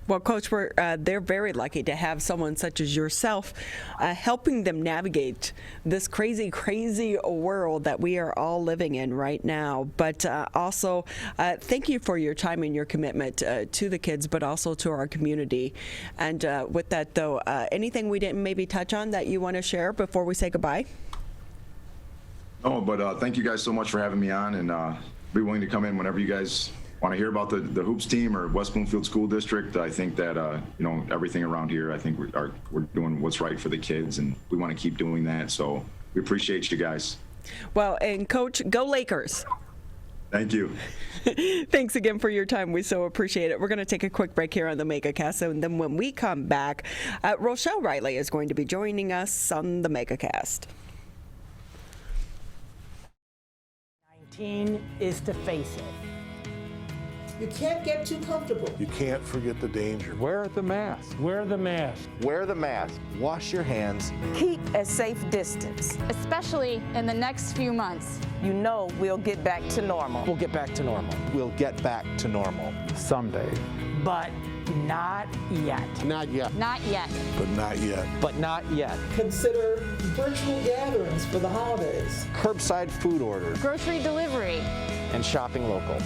B: Well, Coach, they're very lucky to have someone such as yourself helping them navigate this crazy, crazy world that we are all living in right now. But also, thank you for your time and your commitment to the kids, but also to our community. And with that, though, anything we didn't maybe touch on that you want to share before we say goodbye?
E: No, but thank you guys so much for having me on, and be willing to come in whenever you guys want to hear about the hoops team or West Bloomfield School District. I think that everything around here, I think we're doing what's right for the kids, and we want to keep doing that. So we appreciate you guys. Well,
B: and Coach, go Lakers.
E: Thank you.
B: Thanks again for your time. We so appreciate it. We're going to take a quick break here on the Megacast, and then when we come back, Rochelle Riley is going to be joining us on the Megacast.
F: 19 is to face it.
G: You can't get too comfortable.
H: You can't forget the danger.
I: Wear the mask.
F: Wear the mask.
J: Wear the mask.
K: Wash your hands.
L: Keep a safe distance.
M: Especially in the next few months.
L: We'll get back to normal.
K: We'll get back to normal. We'll get back to normal.
I: Someday.
F: But not yet.
H: Not yet.
M: Not yet.
H: But not yet.
K: But not yet.
G: Consider virtual gatherings for the holidays.
K: Curbside food orders.
M: Grocery delivery.
K: And shopping local.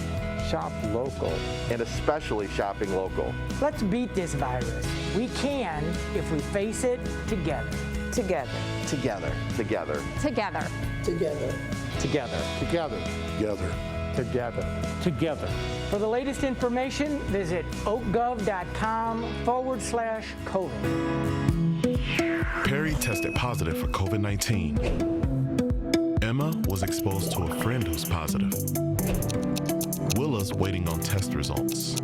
I: Shop local.
J: And especially shopping local.
F: Let's beat this virus. We can if we face it together.
L: Together.
K: Together.
J: Together.
M: Together.
G: Together.
K: Together.
H: Together. Together.
I: Together. Together.
F: For the latest information, visit oakgov.com/COVID.
N: Perry tested positive for COVID-19. Emma was exposed to a friend who's positive. Willa's waiting on test results.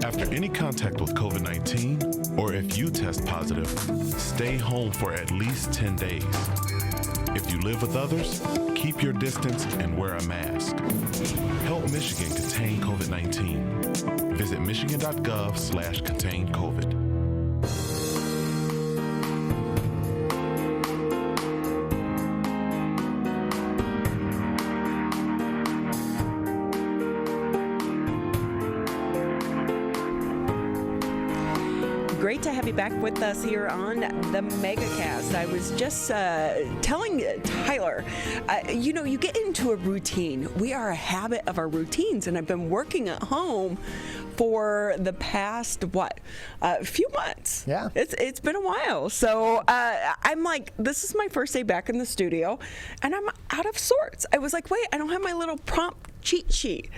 N: After any contact with COVID-19, or if you test positive, stay home for at least 10 days. If you live with others, keep your distance and wear a mask. Help Michigan contain COVID-19. Visit michigan.gov/contain-COVID.
B: Great to have you back with us here on the Megacast. I was just Tyler, you get into a routine. We are a habit of our routines, and I've been working at home for the past, few months.
A: Yeah.
B: It's been a while. So I'm like, this is my first day back in the studio, and I'm out of sorts. I was like, wait, I don't have my little prompt cheat sheet.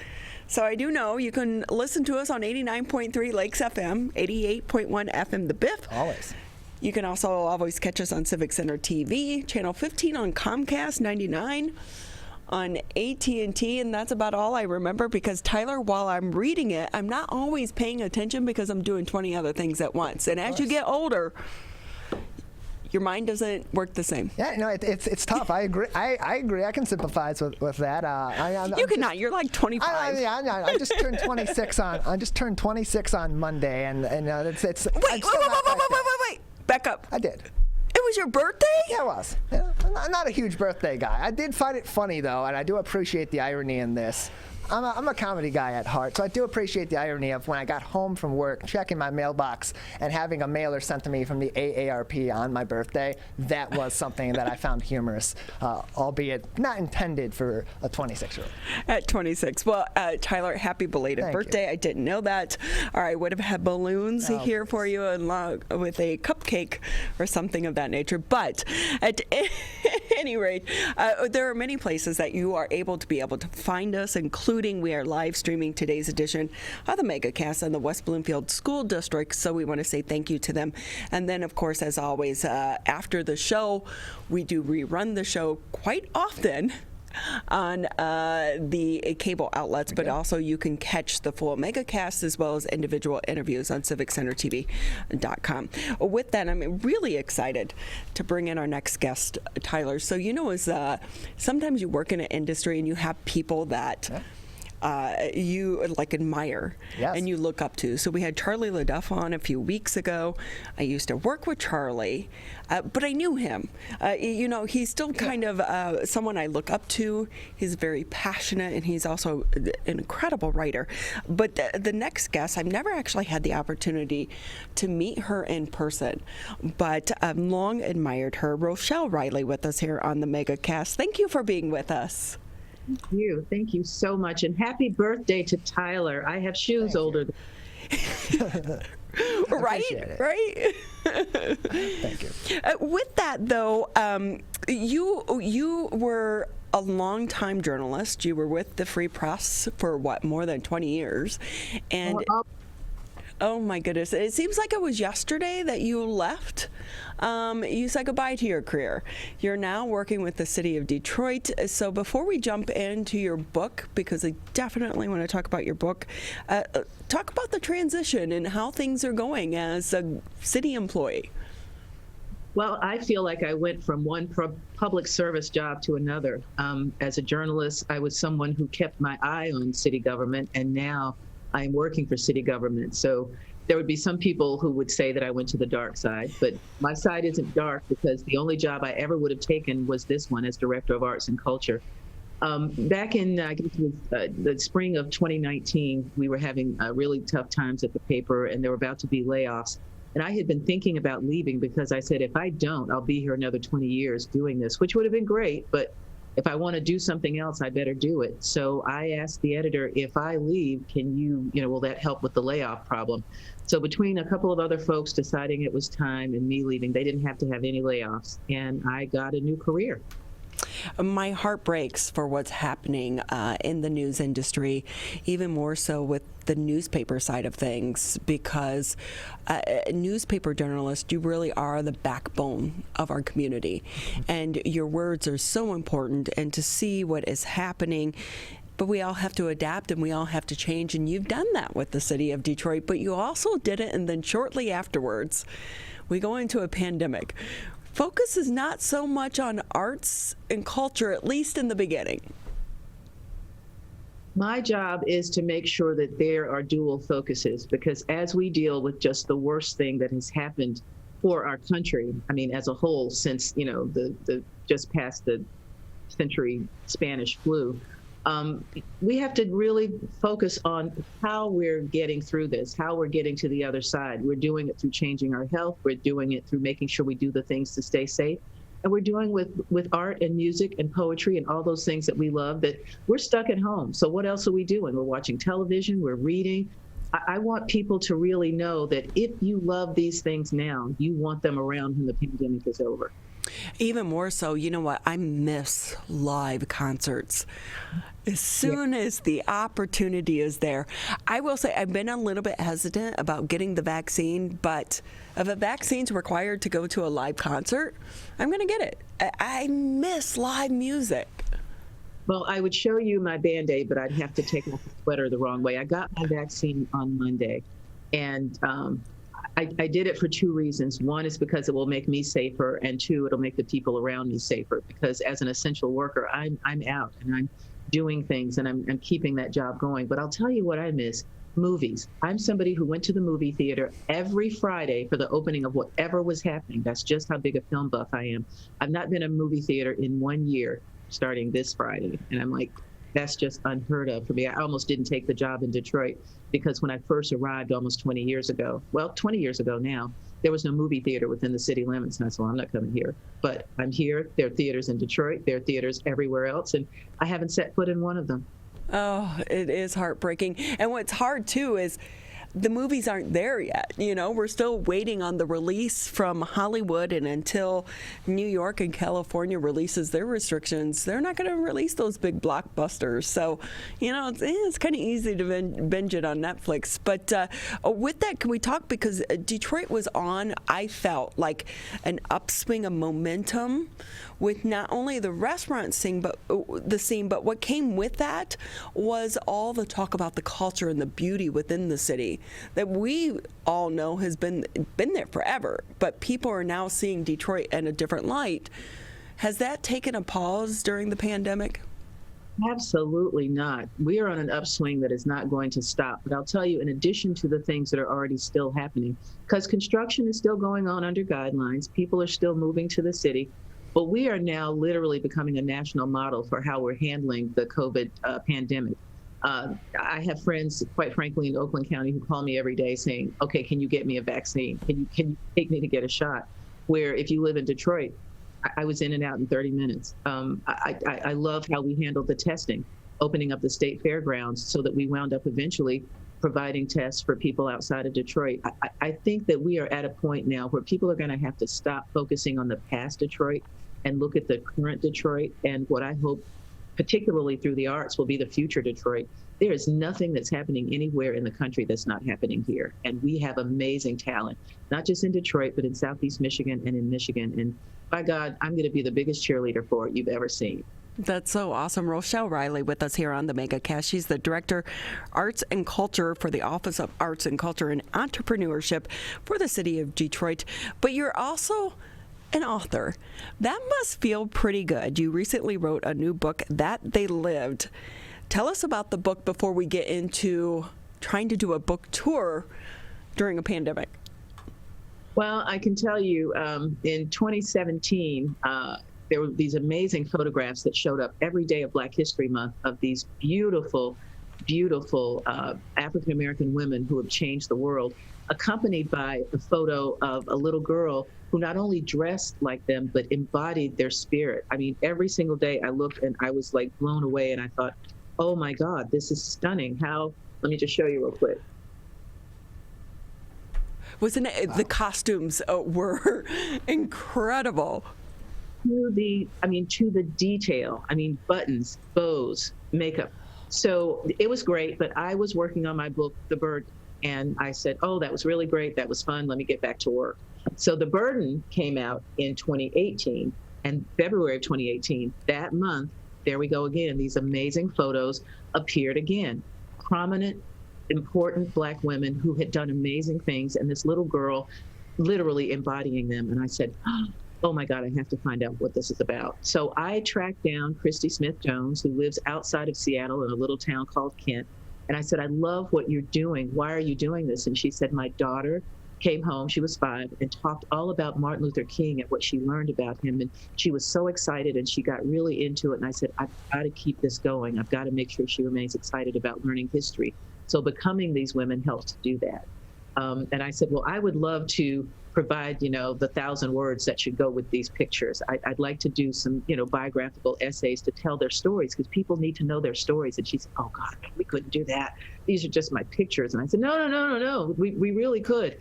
B: So I do know you can listen to us on 89.3 Lakes FM, 88.1 FM The Biff.
A: Always.
B: You can also always catch us on Civic Center TV, channel 15 on Comcast, 99 on AT&T, and that's about all I remember because, Tyler, while I'm reading it, I'm not always paying attention because I'm doing 20 other things at once. And as you get older, your mind doesn't work the same.
A: Yeah, no, it's tough. I agree. I agree. I can sympathize with that.
B: You cannot. You're like 25.
A: I just turned 26 on. I just turned 26 on Monday, and it's.
B: Wait. Back up.
A: I did.
B: It was your birthday?
A: Yeah, it was. Yeah, I'm not a huge birthday guy. I did find it funny, though, and I do appreciate the irony in this. I'm a comedy guy at heart, so I do appreciate the irony of when I got home from work, checking my mailbox, and having a mailer sent to me from the AARP on my birthday. That was something that I found humorous, albeit not intended for a 26-year-old.
B: At 26. Well, Tyler, happy belated birthday.
A: You.
B: I didn't know that. Or I would have had balloons here for you with a cupcake or something of that nature. But at any rate, there are many places that you are able to find us, including we are live streaming today's edition of the Megacast in the West Bloomfield School District, so we want to say thank you to them. And then, of course, as always, after the show, we do rerun the show quite often on the cable outlets, but also you can catch the full Megacast as well as individual interviews on civiccentertv.com. With that, I'm really excited to bring in our next guest, Tyler. So, sometimes you work in an industry and you have people that you admire and you look up to. So we had Charlie LaDuff on a few weeks ago. I used to work with Charlie, but I knew him. He's still kind of someone I look up to. He's very passionate, and he's also an incredible writer. But the next guest, I've never actually had the opportunity to meet her in person, but I've long admired her. Rochelle Riley with us here on the Megacast. Thank you for being with us.
O: Thank you so much, and happy birthday to Tyler. I have shoes older than
B: right.
A: Thank you.
B: With that, though, you were a long-time journalist. You were with the Free Press for more than 20 years, and oh my goodness, it seems like it was yesterday that you left. You said goodbye to your career. You're now working with the city of Detroit. So before we jump into your book, because I definitely want to talk about your book, talk about the transition and how things are going as a city employee.
O: Well, I feel like I went from one public service job to another. As a journalist, I was someone who kept my eye on city government, and now I'm working for city government. So there would be some people who would say that I went to the dark side, but my side isn't dark because the only job I ever would have taken was this one as Director of Arts and Culture. Back in I guess it was, the spring of 2019, we were having really tough times at the paper, and there were about to be layoffs. And I had been thinking about leaving because I said, if I don't, I'll be here another 20 years doing this, which would have been great, but if I want to do something else, I better do it. So I asked the editor, if I leave, will that help with the layoff problem? So between a couple of other folks deciding it was time and me leaving, they didn't have to have any layoffs, and I got a new career.
B: My heart breaks for what's happening in the news industry, even more so with the newspaper side of things, because newspaper journalists, you really are the backbone of our community, and your words are so important, and to see what is happening. But we all have to adapt and we all have to change, and you've done that with the city of Detroit, but you also did it, and then shortly afterwards, we go into a pandemic. Focus is not so much on arts and culture, at least in the beginning.
O: My job is to make sure that there are dual focuses, because as we deal with just the worst thing that has happened for our country, I mean, as a whole, since, the just past the century Spanish flu, we have to really focus on how we're getting through this, how we're getting to the other side. We're doing it through changing our health. We're doing it through making sure we do the things to stay safe. and we're doing with art and music and poetry and all those things that we love, that we're stuck at home. So what else are we doing? We're watching television, we're reading. I want people to really know that if you love these things now, you want them around when the pandemic is over.
B: Even more so, you know what? I miss live concerts. As soon as the opportunity is there, I will say I've been a little bit hesitant about getting the vaccine, but if a vaccine's required to go to a live concert, I'm going to get it. I miss live music.
O: Well, I would show you my Band-Aid, but I'd have to take off the sweater the wrong way. I got my vaccine on Monday, and I did it for two reasons. One is because it will make me safer, and two, it'll make the people around me safer, because as an essential worker, I'm out and I'm doing things and I'm keeping that job going. But I'll tell you what I miss: movies. I'm somebody who went to the movie theater every Friday for the opening of whatever was happening. That's just how big a film buff I am. I've not been in a movie theater in 1 year, starting this Friday. And I'm like, that's just unheard of for me. I almost didn't take the job in Detroit because when I first arrived almost 20 years ago, well, 20 years ago now, there was no movie theater within the city limits. And I said, well, I'm not coming here. But I'm here. There are theaters in Detroit. There are theaters everywhere else. And I haven't set foot in one of them.
B: Oh, it is heartbreaking. And what's hard, too, is the movies aren't there yet. You know, we're still waiting on the release from Hollywood, and until New York and California releases their restrictions, they're not going to release those big blockbusters. So, you know, it's kind of easy to binge it on Netflix. But with that, can we talk, because Detroit was on, I felt like, an upswing of momentum with not only the restaurant scene, but what came with that was all the talk about the culture and the beauty within the city that we all know has been there forever, but people are now seeing Detroit in a different light. Has that taken a pause during the pandemic?
O: Absolutely not. We are on an upswing that is not going to stop. But I'll tell you, in addition to the things that are already still happening, because construction is still going on under guidelines, people are still moving to the city, but we are now literally becoming a national model for how we're handling the COVID pandemic. I have friends, quite frankly, in Oakland County who call me every day saying, okay, can you get me a vaccine? Can you take me to get a shot? Where if you live in Detroit, I was in and out in 30 minutes. I love how we handled the testing, opening up the state fairgrounds so that we wound up eventually providing tests for people outside of Detroit. I think that we are at a point now where people are going to have to stop focusing on the past Detroit and look at the current Detroit, and what I hope, particularly through the arts, will be the future Detroit. There is nothing that's happening anywhere in the country that's not happening here. And we have amazing talent, not just in Detroit, but in Southeast Michigan and in Michigan. And by God, I'm going to be the biggest cheerleader for it you've ever seen.
B: That's so awesome. Rochelle Riley with us here on the Megacast. She's the Director, Arts and Culture for the Office of Arts and Culture and Entrepreneurship for the City of Detroit. But you're also an author. That must feel pretty good. You recently wrote a new book, That They Lived. Tell us about the book before we get into trying to do a book tour during a pandemic.
O: Well, I can tell you, in 2017, there were these amazing photographs that showed up every day of Black History Month of these beautiful, beautiful African-American women who have changed the world, accompanied by a photo of a little girl who not only dressed like them, but embodied their spirit. I mean, every single day I looked and I was like blown away, and I thought, oh my God, this is stunning. Let me just show you real quick.
B: Wasn't it, the costumes were incredible.
O: To the detail. I mean, buttons, bows, makeup. So it was great, but I was working on my book, The Burden, and I said, oh, that was really great. That was fun. Let me get back to work. So The Burden came out in 2018, and February of 2018, that month, there we go again. These amazing photos appeared again. Prominent, important Black women who had done amazing things, and this little girl literally embodying them. And I said, oh my God, I have to find out what this is about. So I tracked down Christy Smith Jones, who lives outside of Seattle in a little town called Kent. And I said, I love what you're doing. Why are you doing this? And she said, my daughter came home, she was 5, and talked all about Martin Luther King and what she learned about him. And she was so excited, and she got really into it. And I said, I've got to keep this going. I've got to make sure she remains excited about learning history. So Becoming These Women helps to do that. And I said, well, I would love to provide, the 1,000 words that should go with these pictures. I'd like to do some, biographical essays to tell their stories, because people need to know their stories. And she said, oh God, we couldn't do that. These are just my pictures. And I said, no. We really could.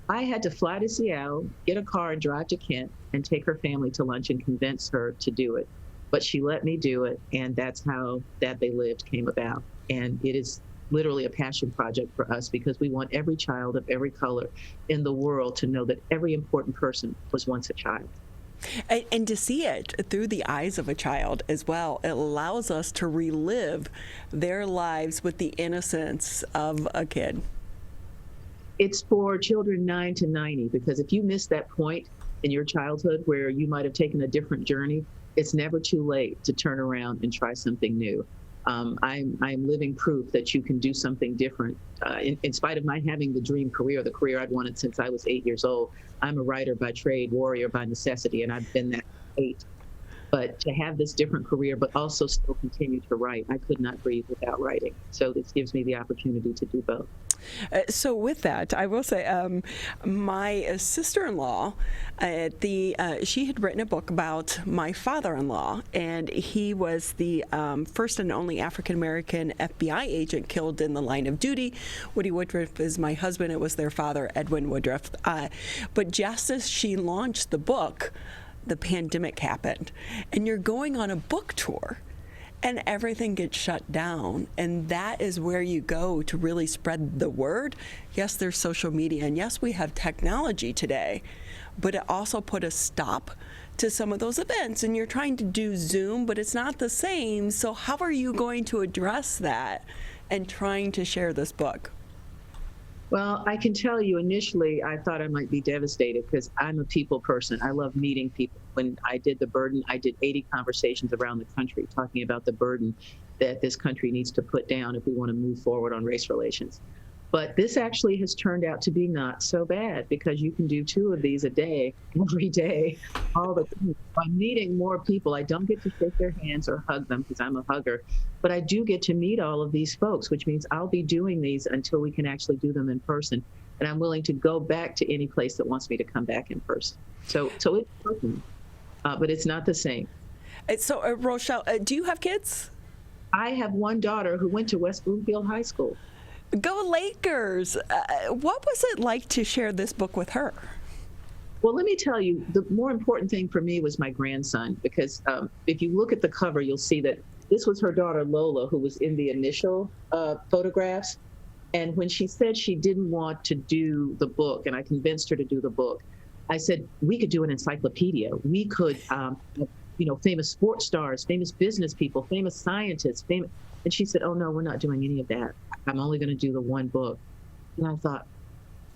O: I had to fly to Seattle, get a car and drive to Kent and take her family to lunch and convince her to do it. But she let me do it. And that's how That They Lived came about. And it is literally a passion project for us, because we want every child of every color in the world to know that every important person was once a child.
B: And to see it through the eyes of a child as well, it allows us to relive their lives with the innocence of a kid.
O: It's for children 9 to 90, because if you miss that point in your childhood where you might have taken a different journey, it's never too late to turn around and try something new. I'm living proof that you can do something different. In spite of my having the dream career, the career I'd wanted since I was 8 years old, I'm a writer by trade, warrior by necessity, and I've been that 8. But to have this different career, but also still continue to write, I could not breathe without writing. So this gives me the opportunity to do both.
B: So with that, I will say, my sister-in-law, she had written a book about my father-in-law, and he was the first and only African-American FBI agent killed in the line of duty. Woody Woodruff is my husband. It was their father, Edwin Woodruff. But just as she launched the book, the pandemic happened, and you're going on a book tour, and everything gets shut down, and that is where you go to really spread the word. Yes, there's social media, and yes, we have technology today, but it also put a stop to some of those events, and you're trying to do Zoom, but it's not the same. So how are you going to address that and trying to share this book?
O: Well, I can tell you, initially, I thought I might be devastated, because I'm a people person. I love meeting people. When I did The Burden, I did 80 conversations around the country talking about the burden that this country needs to put down if we want to move forward on race relations. But this actually has turned out to be not so bad, because you can do 2 of these a day, every day, all the time. I'm meeting more people. I don't get to shake their hands or hug them, because I'm a hugger, but I do get to meet all of these folks, which means I'll be doing these until we can actually do them in person. And I'm willing to go back to any place that wants me to come back in person. So it's working, but it's not the same.
B: So Rochelle, do you have kids?
O: I have one daughter who went to West Bloomfield High School.
B: Go Lakers! What was it like to share this book with her?
O: Well, let me tell you, the more important thing for me was my grandson, because if you look at the cover, you'll see that this was her daughter, Lola, who was in the initial photographs. And when she said she didn't want to do the book, and I convinced her to do the book, I said, we could do an encyclopedia. We could, famous sports stars, famous business people, famous scientists, and she said, oh, no, we're not doing any of that. I'm only going to do the one book. And I thought,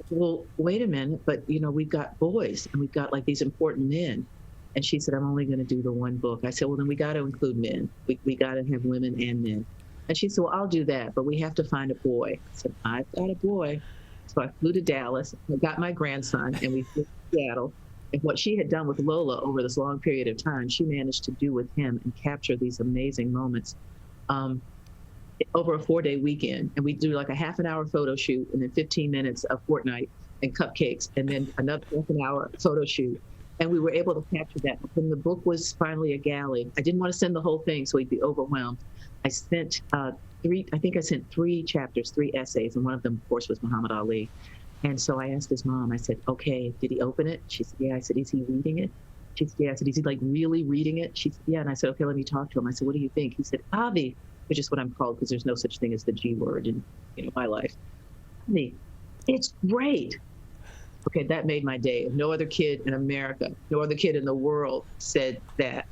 O: well, wait a minute, but, we've got boys and we've got like these important men. And she said, I'm only going to do the one book. I said, well, then we got to include men. We got to have women and men. And she said, well, I'll do that, but we have to find a boy. I said, I've got a boy. So I flew to Dallas, I got my grandson, and we flew to Seattle. And what she had done with Lola over this long period of time, she managed to do with him and capture these amazing moments over a 4-day weekend. And we do like a half-an-hour photo shoot, and then 15 minutes of Fortnite and cupcakes, and then another half-an-hour photo shoot. And we were able to capture that. When the book was finally a galley, I didn't want to send the whole thing so he'd be overwhelmed. I sent I sent 3 chapters, 3 essays, and one of them, of course, was Muhammad Ali. And so I asked his mom, I said, okay, did he open it? She said, yeah. I said, is he reading it? She said, yeah. I said, is he like really reading it? She said, yeah. And I said, okay, let me talk to him. I said, what do you think? He said, Avi, which is what I'm called because there's no such thing as the G word in my life. Avi, it's great. Okay, that made my day. No other kid in America, no other kid in the world said that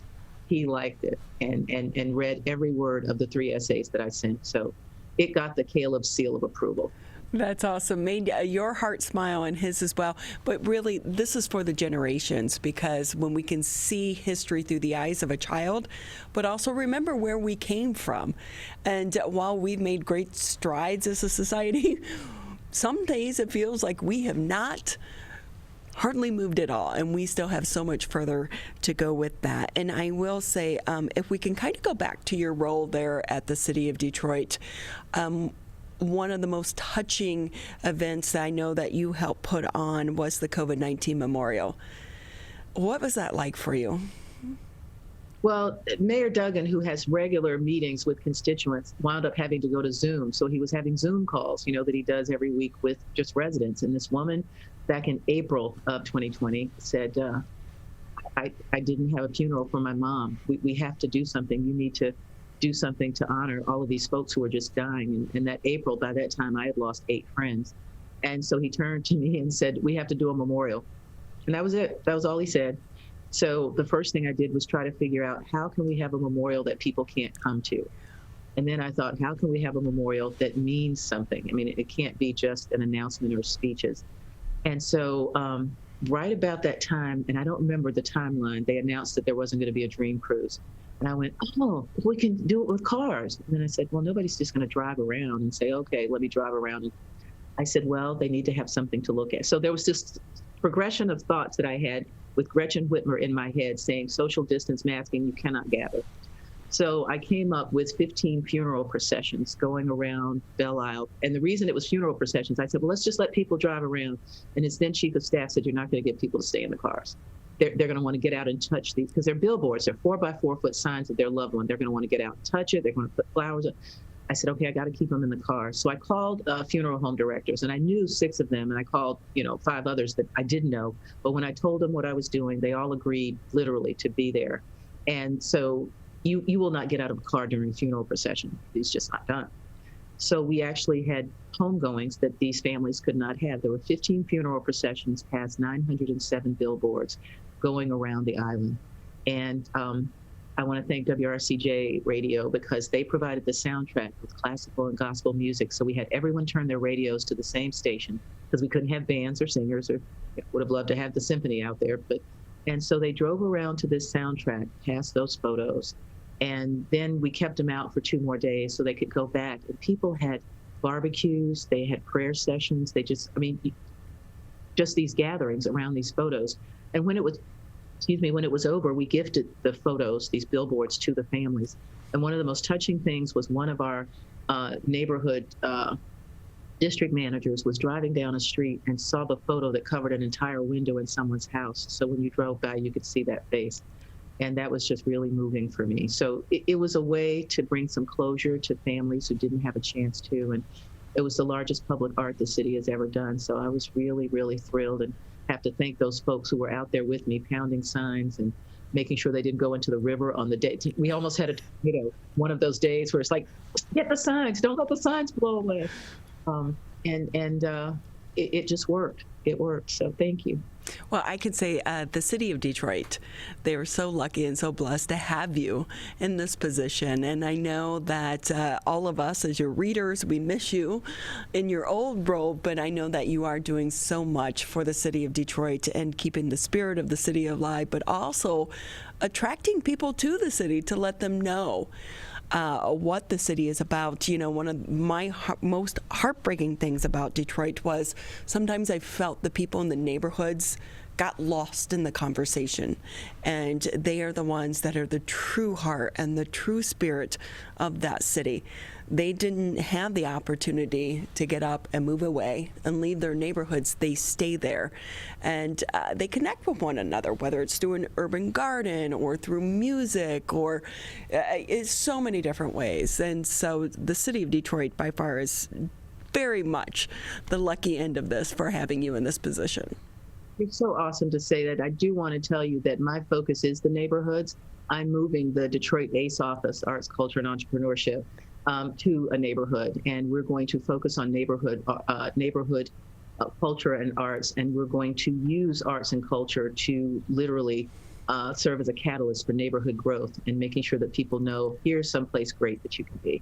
O: he liked it and read every word of the 3 essays that I sent. So it got the Caleb seal of approval.
B: That's awesome. Made your heart smile and his as well. But really, this is for the generations, because when we can see history through the eyes of a child, but also remember where we came from. And while we've made great strides as a society, some days it feels like we have not hardly moved at all, and we still have so much further to go with that. And I will say, if we can kind of go back to your role there at the City of Detroit, one of the most touching events that I know that you helped put on was the COVID-19 memorial. What was that like for you?
O: Well, Mayor Duggan, who has regular meetings with constituents, wound up having to go to Zoom. So he was having Zoom calls, that he does every week with just residents. And this woman back in April of 2020 said, I didn't have a funeral for my mom. We have to do something. You need to do something to honor all of these folks who are just dying. And that April, by that time, I had lost 8 friends. And so he turned to me and said, we have to do a memorial. And that was it. That was all he said. So the first thing I did was try to figure out, how can we have a memorial that people can't come to? And then I thought, how can we have a memorial that means something? I mean, it can't be just an announcement or speeches. And so right about that time, and I don't remember the timeline, they announced that there wasn't going to be a dream cruise. And I went, oh, we can do it with cars. And then I said, well, nobody's just going to drive around and say, okay, let me drive around. And I said, well, they need to have something to look at. So there was this progression of thoughts that I had with Gretchen Whitmer in my head saying, social distance masking, you cannot gather. So I came up with 15 funeral processions going around Belle Isle. And the reason it was funeral processions, I said, well, let's just let people drive around. And his then chief of staff said, you're not going to get people to stay in the cars. They're going to want to get out and touch these, because they're billboards. They're 4x4 foot signs of their loved one. They're going to want to get out and touch it. They're going to put flowers up. I said, okay, I got to keep them in the car. So I called funeral home directors, and I knew 6 of them, and I called, 5 others that I didn't know. But when I told them what I was doing, they all agreed literally to be there. And so you will not get out of a car during a funeral procession. It's just not done. So we actually had homegoings that these families could not have. There were 15 funeral processions past 907 billboards going around the island. And I want to thank WRCJ Radio, because they provided the soundtrack with classical and gospel music. So we had everyone turn their radios to the same station, because we couldn't have bands or singers, or would have loved to have the symphony out there. And so they drove around to this soundtrack, past those photos. And then we kept them out for 2 more days so they could go back. And people had barbecues, they had prayer sessions. They just these gatherings around these photos. And when it was over, we gifted the photos, these billboards, to the families. And one of the most touching things was one of our neighborhood district managers was driving down a street and saw the photo that covered an entire window in someone's house. So when you drove by, you could see that face. And that was just really moving for me. So it was a way to bring some closure to families who didn't have a chance to. And it was the largest public art the city has ever done. So I was really, really thrilled, and have to thank those folks who were out there with me, pounding signs and making sure they didn't go into the river on the day. We almost had one of those days where it's like, get the signs, don't let the signs blow away. It just worked. It worked. So thank you.
B: Well, I could say the city of Detroit, they were so lucky and so blessed to have you in this position. And I know that all of us as your readers, we miss you in your old role, but I know that you are doing so much for the city of Detroit and keeping the spirit of the city alive, but also attracting people to the city to let them know what the city is about. One of my most heartbreaking things about Detroit was sometimes I felt the people in the neighborhoods got lost in the conversation, and they are the ones that are the true heart and the true spirit of that city. They didn't have the opportunity to get up and move away and leave their neighborhoods. They stay there, and they connect with one another, whether it's through an urban garden or through music, or it's so many different ways. And so the city of Detroit by far is very much the lucky end of this for having you in this position.
O: It's so awesome to say that. I do want to tell you that my focus is the neighborhoods. I'm moving the Detroit ACE office, Arts, Culture, and Entrepreneurship, to a neighborhood, and we're going to focus on neighborhood culture and arts, and we're going to use arts and culture to literally serve as a catalyst for neighborhood growth and making sure that people know here's someplace great that you can be.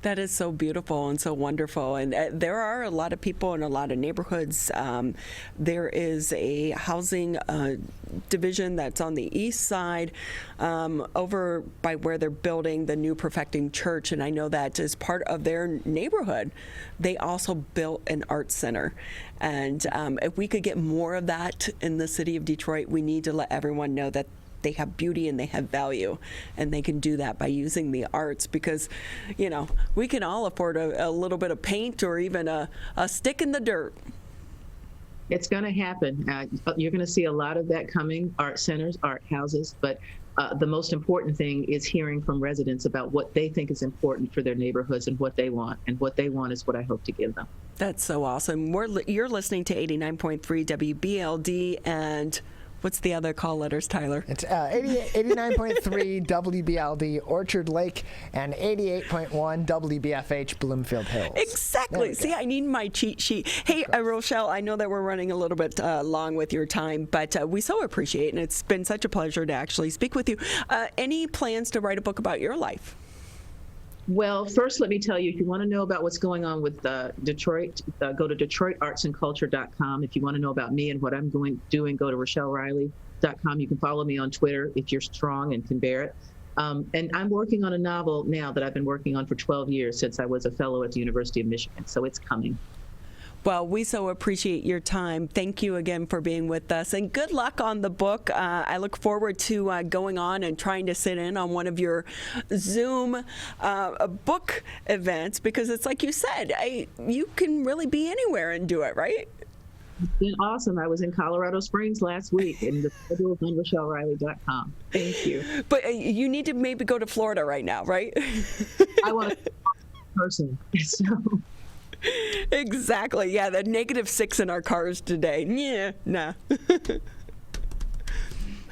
B: That is so beautiful and so wonderful. And there are a lot of people in a lot of neighborhoods. There is a housing division that's on the east side over by where they're building the new Perfecting Church. And I know that as part of their neighborhood, they also built an arts center. And if we could get more of that in the city of Detroit, we need to let everyone know that they have beauty and they have value, and they can do that by using the arts, because, you know, we can all afford a little bit of paint or even a stick in the dirt.
O: It's going to happen. You're going to see a lot of that coming, art centers, art houses, but the most important thing is hearing from residents about what they think is important for their neighborhoods and what they want. And what they want is what I hope to give them.
B: That's so awesome. You're listening to 89.3 WBLD, and what's the other call letters, Tyler?
A: It's 89.3 WBLD Orchard Lake and 88.1 WBFH Bloomfield Hills.
B: Exactly. See, I need my cheat sheet. Hey, Rochelle, I know that we're running a little bit long with your time, but we so appreciate it, and it's been such a pleasure to actually speak with you. Any plans to write a book about your life?
O: Well, first, let me tell you, if you want to know about what's going on with Detroit, go to DetroitArtsAndCulture.com. If you want to know about me and what I'm doing, go to RochelleRiley.com. You can follow me on Twitter if you're strong and can bear it. And I'm working on a novel now that I've been working on for 12 years since I was a fellow at the University of Michigan, so it's coming.
B: Well, we so appreciate your time. Thank you again for being with us, and good luck on the book. I look forward to going on and trying to sit in on one of your Zoom book events, because it's like you said, you can really be anywhere and do it, right?
O: It's been awesome. I was in Colorado Springs last week, and the schedule is on RochelleRiley.com. Thank you.
B: But you need to maybe go to Florida right now, right?
O: I want to be a person, so...
B: Exactly. Yeah, the -6 in our cars today. Yeah, nah.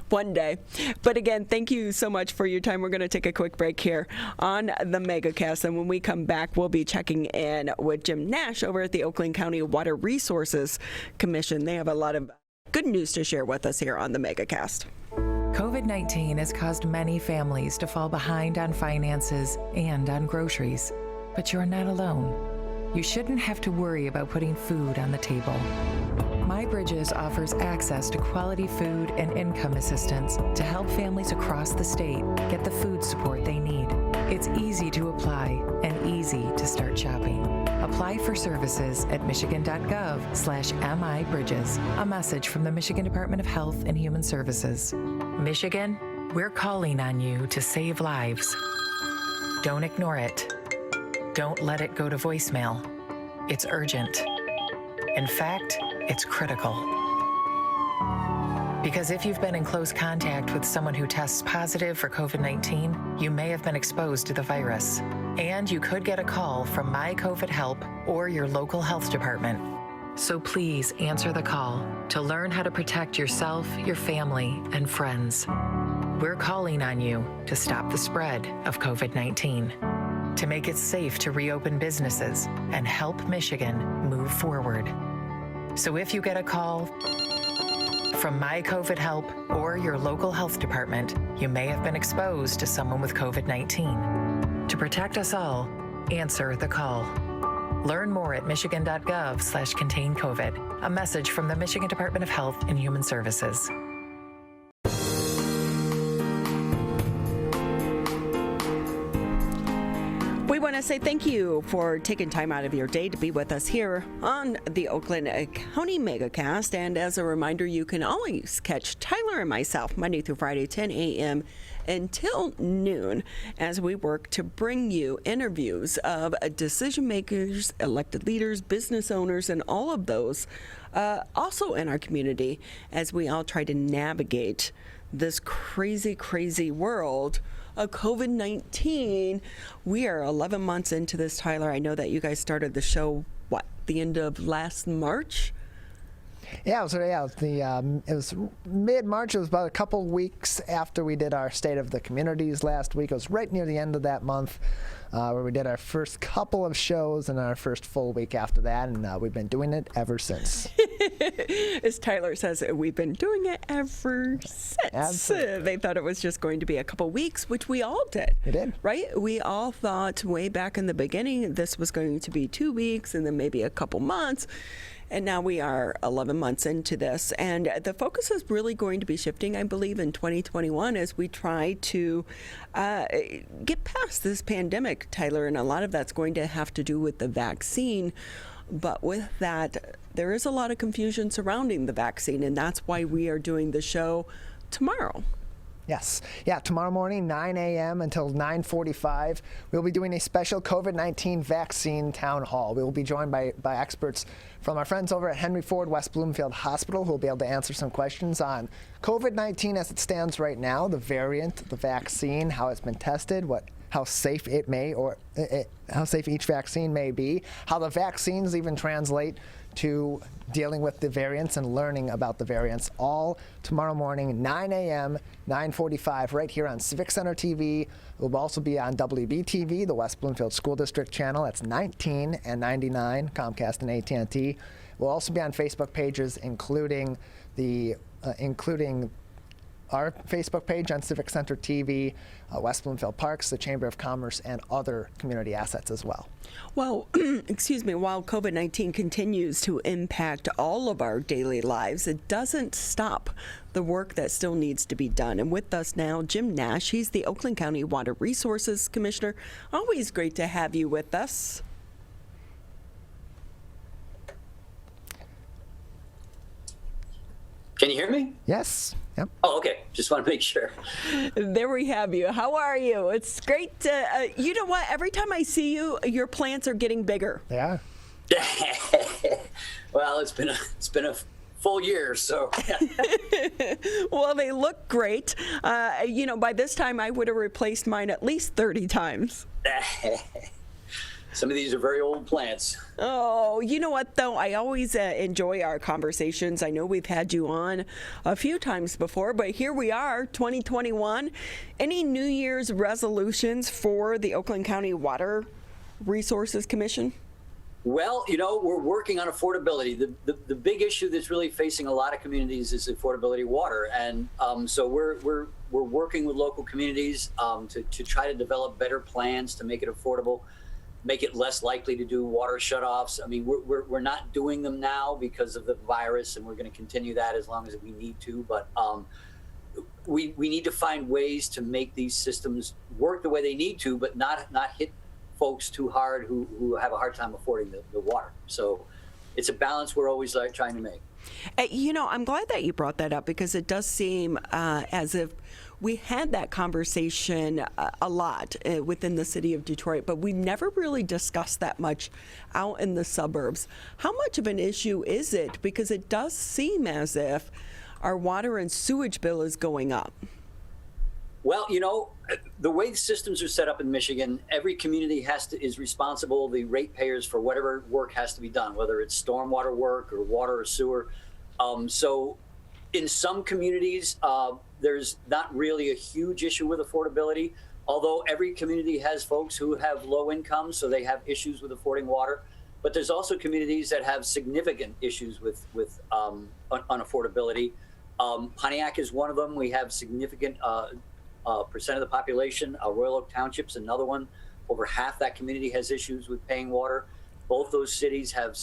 B: One day. But again, thank you so much for your time. We're going to take a quick break here on the Megacast, and when we come back, we'll be checking in with Jim Nash over at the Oakland County Water Resources Commission. They have a lot of good news to share with us here on the Megacast.
C: COVID-19 has caused many families to fall behind on finances and on groceries, but you're not alone. You shouldn't have to worry about putting food on the table. My Bridges offers access to quality food and income assistance to help families across the state get the food support they need. It's easy to apply and easy to start shopping. Apply for services at michigan.gov/MIBridges. A message from the Michigan Department of Health and Human Services. Michigan, we're calling on you to save lives. Don't ignore it. Don't let it go to voicemail. It's urgent. In fact, it's critical. Because if you've been in close contact with someone who tests positive for COVID-19, you may have been exposed to the virus. And you could get a call from My COVID Help or your local health department. So please answer the call to learn how to protect yourself, your family, and friends. We're calling on you to stop the spread of COVID-19. To make it safe to reopen businesses and help Michigan move forward. So if you get a call from My COVID Help or your local health department, you may have been exposed to someone with COVID-19. To protect us all, answer the call. Learn more at michigan.gov/containcovid. A message from the Michigan Department of Health and Human Services.
B: We want to say thank you for taking time out of your day to be with us here on the Oakland County Megacast. And as a reminder, you can always catch Tyler and myself Monday through Friday, 10 a.m. until noon, as we work to bring you interviews of decision makers, elected leaders, business owners, and all of those also in our community, as we all try to navigate this crazy, crazy world of COVID-19. We are 11 months into this, Tyler. I know that you guys started the show, the end of last March?
A: Yeah, it was mid-March. It was about a couple weeks after we did our State of the Communities last week. It was right near the end of that month where we did our first couple of shows and our first full week after that, and we've been doing it ever since.
B: As Tyler says, we've been doing it ever since.
A: Absolutely.
B: They thought it was just going to be a couple weeks, which we all did.
A: We did.
B: Right? We all thought way back in the beginning this was going to be 2 weeks and then maybe a couple months. And now we are 11 months into this, and the focus is really going to be shifting, I believe, in 2021 as we try to get past this pandemic, Tyler, and a lot of that's going to have to do with the vaccine. But with that, there is a lot of confusion surrounding the vaccine, and that's why we are doing the show tomorrow.
A: Yes. Yeah, tomorrow morning, 9 a.m. until 9:45, we'll be doing a special COVID-19 vaccine town hall. We will be joined by experts from our friends over at Henry Ford West Bloomfield Hospital, who will be able to answer some questions on COVID-19 as it stands right now, the variant, the vaccine, how it's been tested, how safe it may how safe each vaccine may be, how the vaccines even translate to dealing with the variants and learning about the variants, all tomorrow morning, 9 a.m., 9:45, right here on Civic Center TV. It will also be on WBTV, the West Bloomfield School District channel. That's 19 and 99, Comcast and AT&T. We'll also be on Facebook pages, including our Facebook page on Civic Center TV, West Bloomfield Parks, the Chamber of Commerce, and other community assets as well.
B: Well, excuse me, while COVID-19 continues to impact all of our daily lives, it doesn't stop the work that still needs to be done. And with us now, Jim Nash. He's the Oakland County Water Resources Commissioner. Always great to have you with us.
P: Can you hear me?
A: Yes. Yep.
P: Oh, okay. Just want to make sure.
B: There we have you. How are you? It's great to, you know what? Every time I see you, your plants are getting bigger.
A: Yeah.
P: Well, it's been a full year, so.
B: Well, they look great. By this time, I would have replaced mine at least 30 times.
P: Some of these are very old plants.
B: Oh, you know what, though? I always enjoy our conversations. I know we've had you on a few times before, but here we are, 2021. Any New Year's resolutions for the Oakland County Water Resources Commission?
P: Well, we're working on affordability. The big issue that's really facing a lot of communities is affordability of water. And so we're working with local communities to try to develop better plans to make it affordable, make it less likely to do water shutoffs. I mean, we're not doing them now because of the virus, and we're going to continue that as long as we need to. But we need to find ways to make these systems work the way they need to, but not hit folks too hard who have a hard time affording the water. So it's a balance we're always trying to make.
B: I'm glad that you brought that up, because it does seem as if we had that conversation a lot within the city of Detroit, but we never really discussed that much out in the suburbs. How much of an issue is it? Because it does seem as if our water and sewage bill is going up.
P: Well, the way the systems are set up in Michigan, every community is responsible, the ratepayers, for whatever work has to be done, whether it's stormwater work or water or sewer. So in some communities, there's not really a huge issue with affordability, although every community has folks who have low income, so they have issues with affording water. But there's also communities that have significant issues with unaffordability. Pontiac is one of them. We have significant percent of the population. Royal Oak Township's another one. Over half that community has issues with paying water. Both those cities have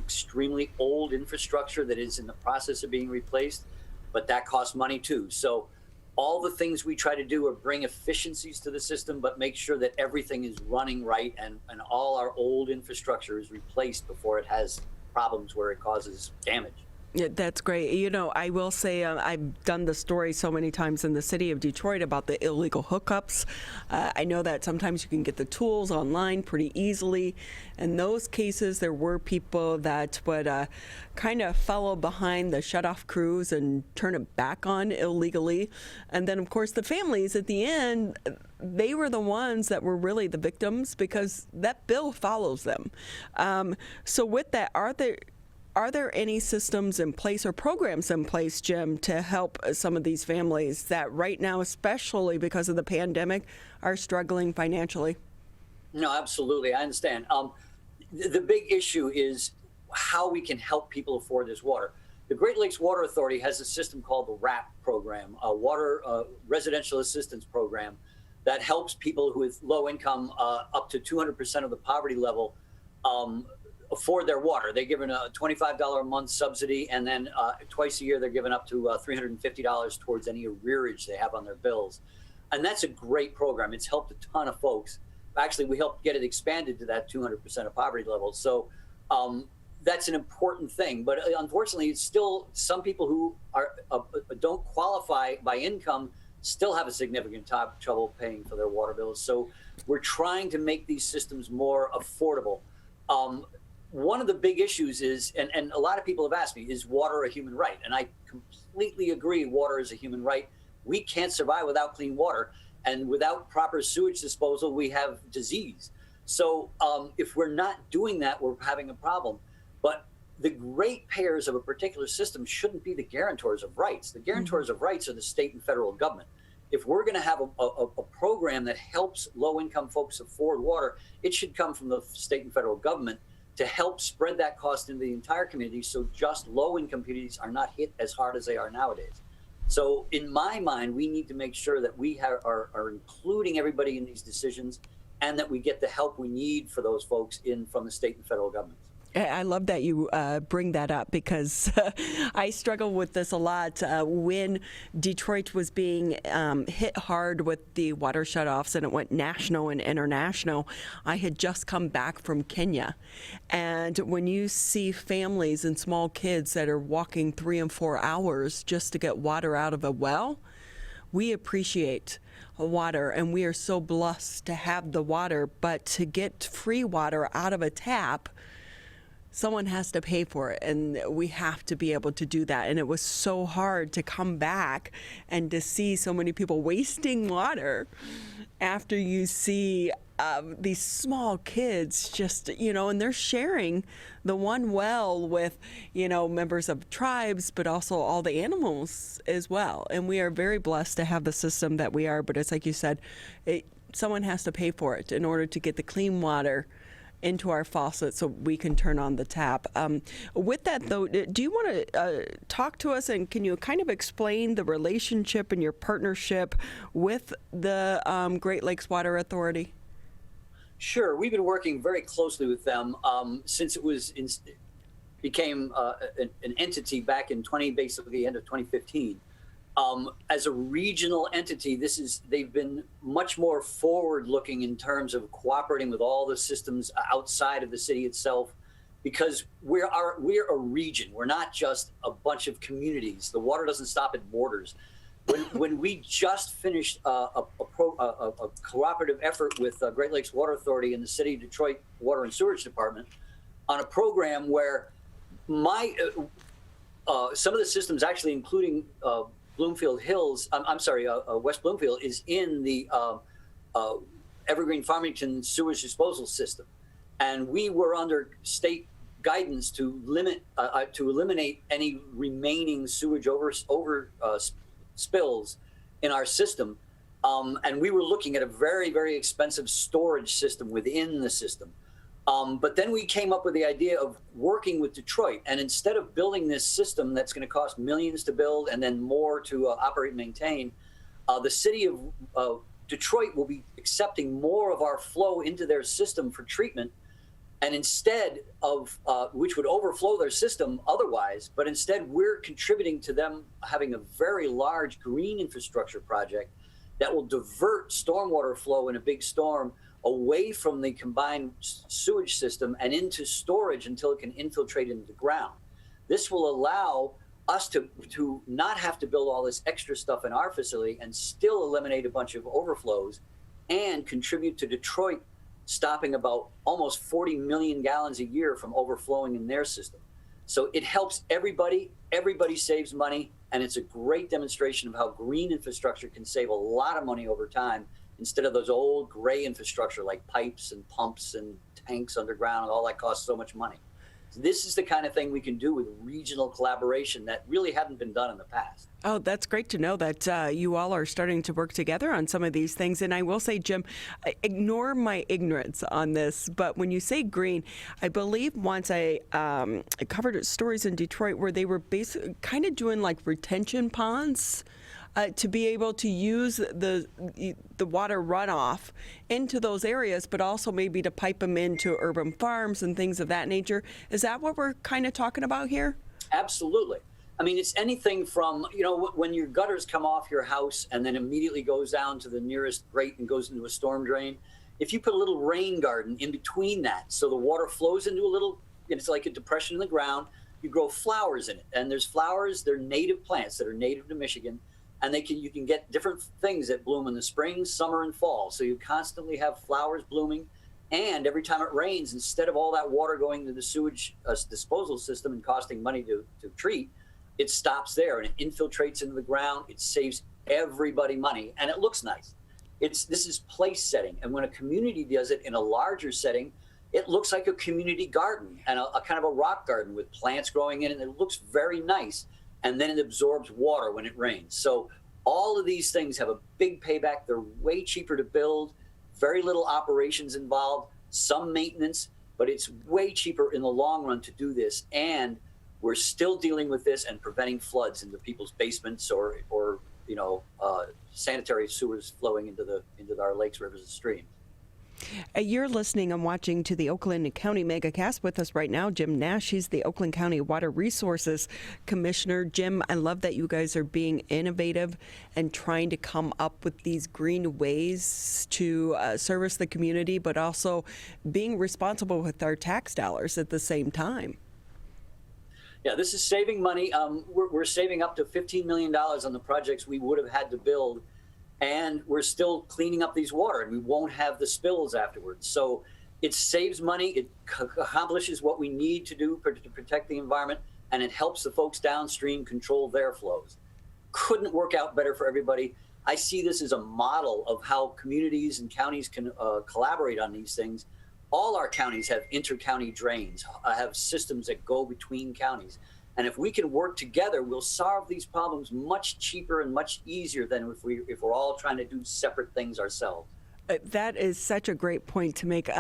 P: extremely old infrastructure that is in the process of being replaced, but that costs money too. So all the things we try to do are bring efficiencies to the system, but make sure that everything is running right and all our old infrastructure is replaced before it has problems where it causes damage.
B: Yeah, that's great. I will say I've done the story so many times in the city of Detroit about the illegal hookups. I know that sometimes you can get the tools online pretty easily. In those cases, there were people that would kind of follow behind the shutoff crews and turn it back on illegally. And then, of course, the families at the end, they were the ones that were really the victims, because that bill follows them. So with that, are there any systems in place or programs in place, Jim, to help some of these families that right now, especially because of the pandemic, are struggling financially?
P: No, absolutely. I understand. The big issue is how we can help people afford this water. The Great Lakes Water Authority has a system called the RAP program, a water residential assistance program, that helps people with low income up to 200% of the poverty level afford their water. They're given a $25 a month subsidy, and then twice a year they're given up to $350 towards any arrearage they have on their bills. And that's a great program. It's helped a ton of folks. Actually, we helped get it expanded to that 200% of poverty level. So that's an important thing. But unfortunately, it's still some people who don't qualify by income still have a significant trouble paying for their water bills. So we're trying to make these systems more affordable. One of the big issues is, and a lot of people have asked me, is water a human right? And I completely agree, water is a human right. We can't survive without clean water, and without proper sewage disposal, we have disease. So if we're not doing that, we're having a problem. But the ratepayers of a particular system shouldn't be the guarantors of rights. The guarantors of rights are the state and federal government. If we're going to have a program that helps low-income folks afford water, it should come from the state and federal government to help spread that cost into the entire community, so just low-income communities are not hit as hard as they are nowadays. So in my mind, we need to make sure that we are including everybody in these decisions, and that we get the help we need for those folks from the state and federal governments.
B: I love that you bring that up, because I struggle with this a lot. When Detroit was being hit hard with the water shutoffs and it went national and international, I had just come back from Kenya. And when you see families and small kids that are walking 3 and 4 hours just to get water out of a well, we appreciate water, and we are so blessed to have the water. But to get free water out of a tap, someone has to pay for it, and we have to be able to do that. And it was so hard to come back and to see so many people wasting water after you see these small kids just, and they're sharing the one well with, members of tribes, but also all the animals as well. And we are very blessed to have the system that we are, but it's like you said, someone has to pay for it in order to get the clean water into our faucet so we can turn on the tap. With that, though, do you want to talk to us, and can you kind of explain the relationship and your partnership with the Great Lakes Water Authority?
P: Sure. We've been working very closely with them since it became an entity back in basically the end of 2015. As a regional entity, they've been much more forward-looking in terms of cooperating with all the systems outside of the city itself, because we're a region. We're not just a bunch of communities. The water doesn't stop at borders. When we just finished a cooperative effort with Great Lakes Water Authority and the City of Detroit Water and Sewerage Department on a program where some of the systems, actually including Bloomfield Hills, West Bloomfield, is in the Evergreen Farmington sewage disposal system, and we were under state guidance to eliminate any remaining sewage over spills in our system, and we were looking at a very, very expensive storage system within the system. But then we came up with the idea of working with Detroit, and instead of building this system that's going to cost millions to build and then more to operate and maintain, the city of Detroit will be accepting more of our flow into their system for treatment, and instead of which would overflow their system otherwise, but instead we're contributing to them having a very large green infrastructure project that will divert stormwater flow in a big storm away from the combined sewage system and into storage until it can infiltrate into the ground. This will allow us to not have to build all this extra stuff in our facility and still eliminate a bunch of overflows and contribute to Detroit stopping about almost 40 million gallons a year from overflowing in their system. So it helps everybody saves money, and it's a great demonstration of how green infrastructure can save a lot of money over time, instead of those old gray infrastructure like pipes and pumps and tanks underground, and all that costs so much money. So this is the kind of thing we can do with regional collaboration that really hadn't been done in the past.
B: Oh, that's great to know that you all are starting to work together on some of these things. And I will say, Jim, ignore my ignorance on this, but when you say green, I believe once I covered stories in Detroit where they were basically kind of doing like retention ponds to be able to use the water runoff into those areas, but also maybe to pipe them into urban farms and things of that nature. Is that what we're kind of talking about here?
P: Absolutely. I mean, it's anything from, when your gutters come off your house and then immediately goes down to the nearest grate and goes into a storm drain. If you put a little rain garden in between that, so the water flows into it's like a depression in the ground, you grow flowers in it. And there's flowers, they're native plants that are native to Michigan. and you can get different things that bloom in the spring, summer, and fall. So you constantly have flowers blooming. And every time it rains, instead of all that water going to the sewage disposal system and costing money to treat, it stops there and it infiltrates into the ground. It saves everybody money, and it looks nice. This is place setting. And when a community does it in a larger setting, it looks like a community garden and a kind of a rock garden with plants growing in it, and it looks very nice. And then it absorbs water when it rains. So all of these things have a big payback. They're way cheaper to build. Very little operations involved, some maintenance, but it's way cheaper in the long run to do this. And we're still dealing with this and preventing floods into people's basements or sanitary sewers flowing into our lakes, rivers, and streams.
B: You're listening and watching to the Oakland County Megacast. With us right now, Jim Nash. He's the Oakland County Water Resources Commissioner. Jim, I love that you guys are being innovative and trying to come up with these green ways to service the community, but also being responsible with our tax dollars at the same time.
P: Yeah, this is saving money. We're saving up to $15 million on the projects we would have had to build, and we're still cleaning up these water, and we won't have the spills afterwards. So it saves money, it accomplishes what we need to do to protect the environment, and it helps the folks downstream control their flows. Couldn't work out better for everybody. I see this as a model of how communities and counties can collaborate on these things. All our counties have inter-county drains, have systems that go between counties. And if we can work together, we'll solve these problems much cheaper and much easier than if we're all trying to do separate things ourselves.
B: That is such a great point to make.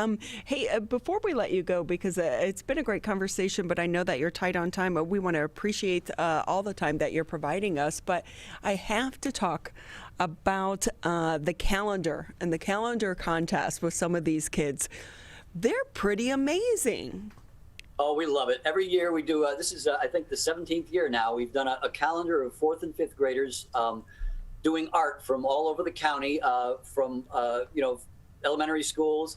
B: Hey, before we let you go, because it's been a great conversation, but I know that you're tight on time. We want to appreciate all the time that you're providing us. But I have to talk about the calendar and the calendar contest with some of these kids. They're pretty amazing.
P: Oh, we love it. Every year we do, this is, I think, the 17th year now. We've done a calendar of 4th and 5th graders doing art from all over the county, from, elementary schools.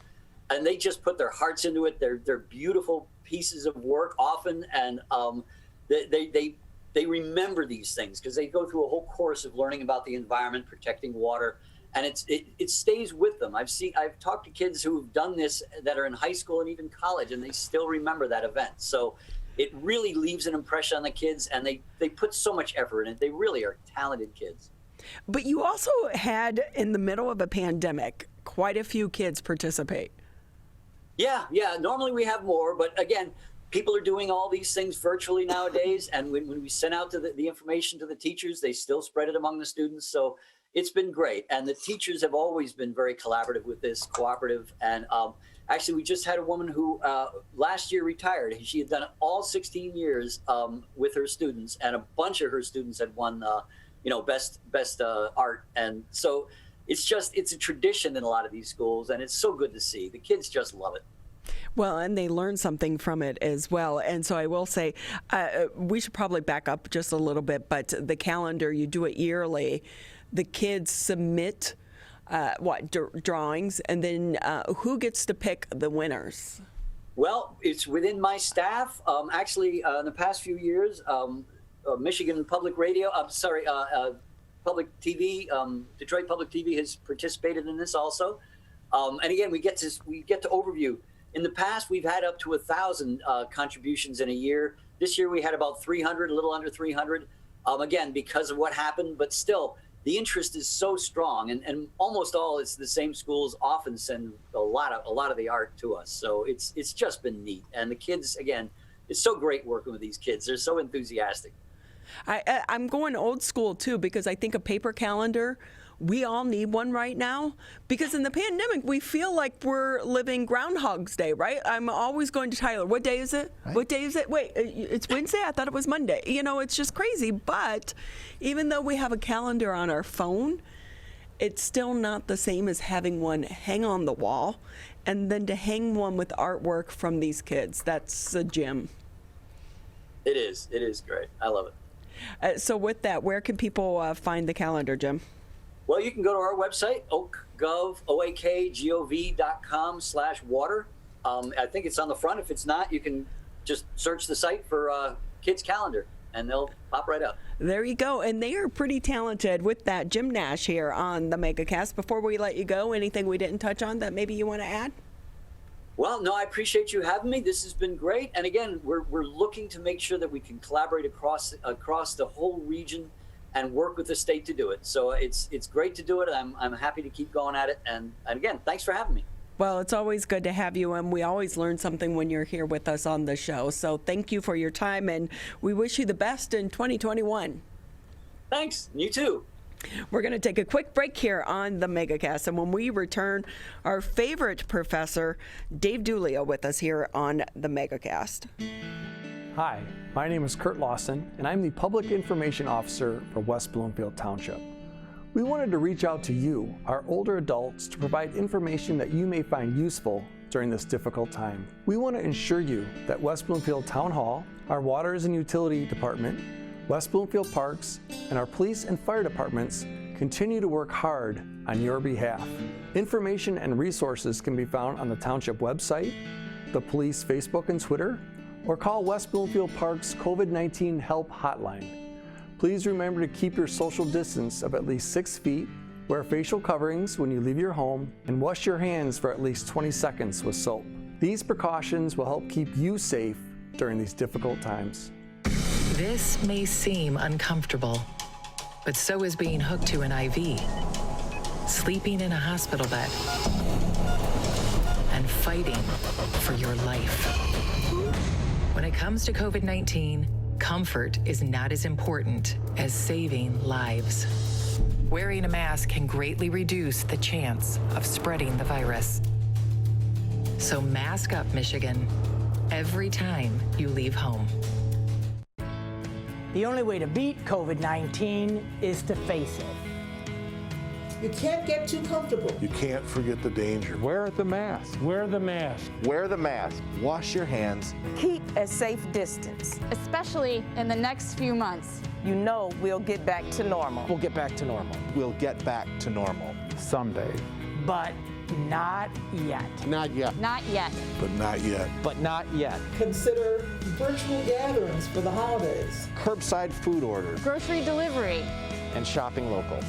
P: And they just put their hearts into it. They're beautiful pieces of work often. And they remember these things because they go through a whole course of learning about the environment, protecting water. And it stays with them. I've talked to kids who've done this that are in high school and even college, and they still remember that event. So it really leaves an impression on the kids, and they put so much effort in it. They really are talented kids.
B: But you also had, in the middle of a pandemic, quite a few kids participate.
P: Yeah. Normally we have more, but again, people are doing all these things virtually nowadays. And when we send out to the information to the teachers, they still spread it among the students. So it's been great. And the teachers have always been very collaborative with this, cooperative. And actually, we just had a woman who last year retired. She had done it all 16 years with her students, and a bunch of her students had won, best art. And so it's a tradition in a lot of these schools, and it's so good to see. The kids just love it.
B: Well, and they learn something from it as well. And so I will say, we should probably back up just a little bit, but the calendar, you do it yearly. The kids submit drawings, and then who gets to pick the winners?
P: Well, it's within my staff. Actually, in the past few years, Michigan Public Radio, Public TV, Detroit Public TV has participated in this also. And again, we get to overview. In the past, we've had up to 1,000 contributions in a year. This year, we had about 300, a little under 300. Again, because of what happened, but still, the interest is so strong, and almost all it's the same schools often send a lot of the art to us. So it's just been neat, and the kids, again, it's so great working with these kids. They're so enthusiastic.
B: I'm going old school too, because I think a paper calendar, we all need one right now, because in the pandemic we feel like we're living Groundhog's Day, right? I'm always going to Tyler. What day is it? Right. What day is it? Wait, it's Wednesday? I thought it was Monday. It's just crazy. But even though we have a calendar on our phone, it's still not the same as having one hang on the wall, and then to hang one with artwork from these kids. That's a gem.
P: It is great. I love it.
B: So with that, where can people find the calendar, Jim?
P: Well, you can go to our website, oakgov.com/water. I think it's on the front. If it's not, you can just search the site for Kids Calendar, and they'll pop right up.
B: There you go. And they are pretty talented with that. Jim Nash here on the Megacast. Before we let you go, anything we didn't touch on that maybe you want to add?
P: Well, no, I appreciate you having me. This has been great. And again, we're looking to make sure that we can collaborate across the whole region and work with the state to do it. So it's great to do it. I'm happy to keep going at it. And again, thanks for having me.
B: Well, it's always good to have you, and we always learn something when you're here with us on the show. So thank you for your time, and we wish you the best in 2021.
P: Thanks. You too.
B: We're going to take a quick break here on the Megacast, and when we return, our favorite professor, Dave Duglio, with us here on the Megacast.
Q: Hi, my name is Kurt Lawson, and I'm the Public Information Officer for West Bloomfield Township. We wanted to reach out to you, our older adults, to provide information that you may find useful during this difficult time. We want to ensure you that West Bloomfield Town Hall, our Waters and Utility Department, West Bloomfield Parks, and our police and fire departments continue to work hard on your behalf. Information and resources can be found on the Township website, the police Facebook and Twitter, or call West Bloomfield Parks COVID-19 Help Hotline. Please remember to keep your social distance of at least 6 feet, wear facial coverings when you leave your home, and wash your hands for at least 20 seconds with soap. These precautions will help keep you safe during these difficult times.
C: This may seem uncomfortable, but so is being hooked to an IV, sleeping in a hospital bed, and fighting for your life. When it comes to COVID-19, comfort is not as important as saving lives. Wearing a mask can greatly reduce the chance of spreading the virus. So mask up, Michigan, every time you leave home.
F: The only way to beat COVID-19 is to face it.
G: You can't get too comfortable.
H: You can't forget the danger.
I: Wear the mask. Wear the mask.
J: Wear the mask.
K: Wash your hands.
L: Keep a safe distance.
M: Especially in the next few months.
L: You know we'll get back to normal.
K: We'll get back to normal.
J: We'll get back to normal.
I: Someday.
F: But not yet.
K: Not yet.
M: Not yet.
H: But not yet.
K: But not yet.
G: Consider virtual gatherings for the holidays.
K: Curbside food orders.
M: Grocery delivery.
K: And shopping local.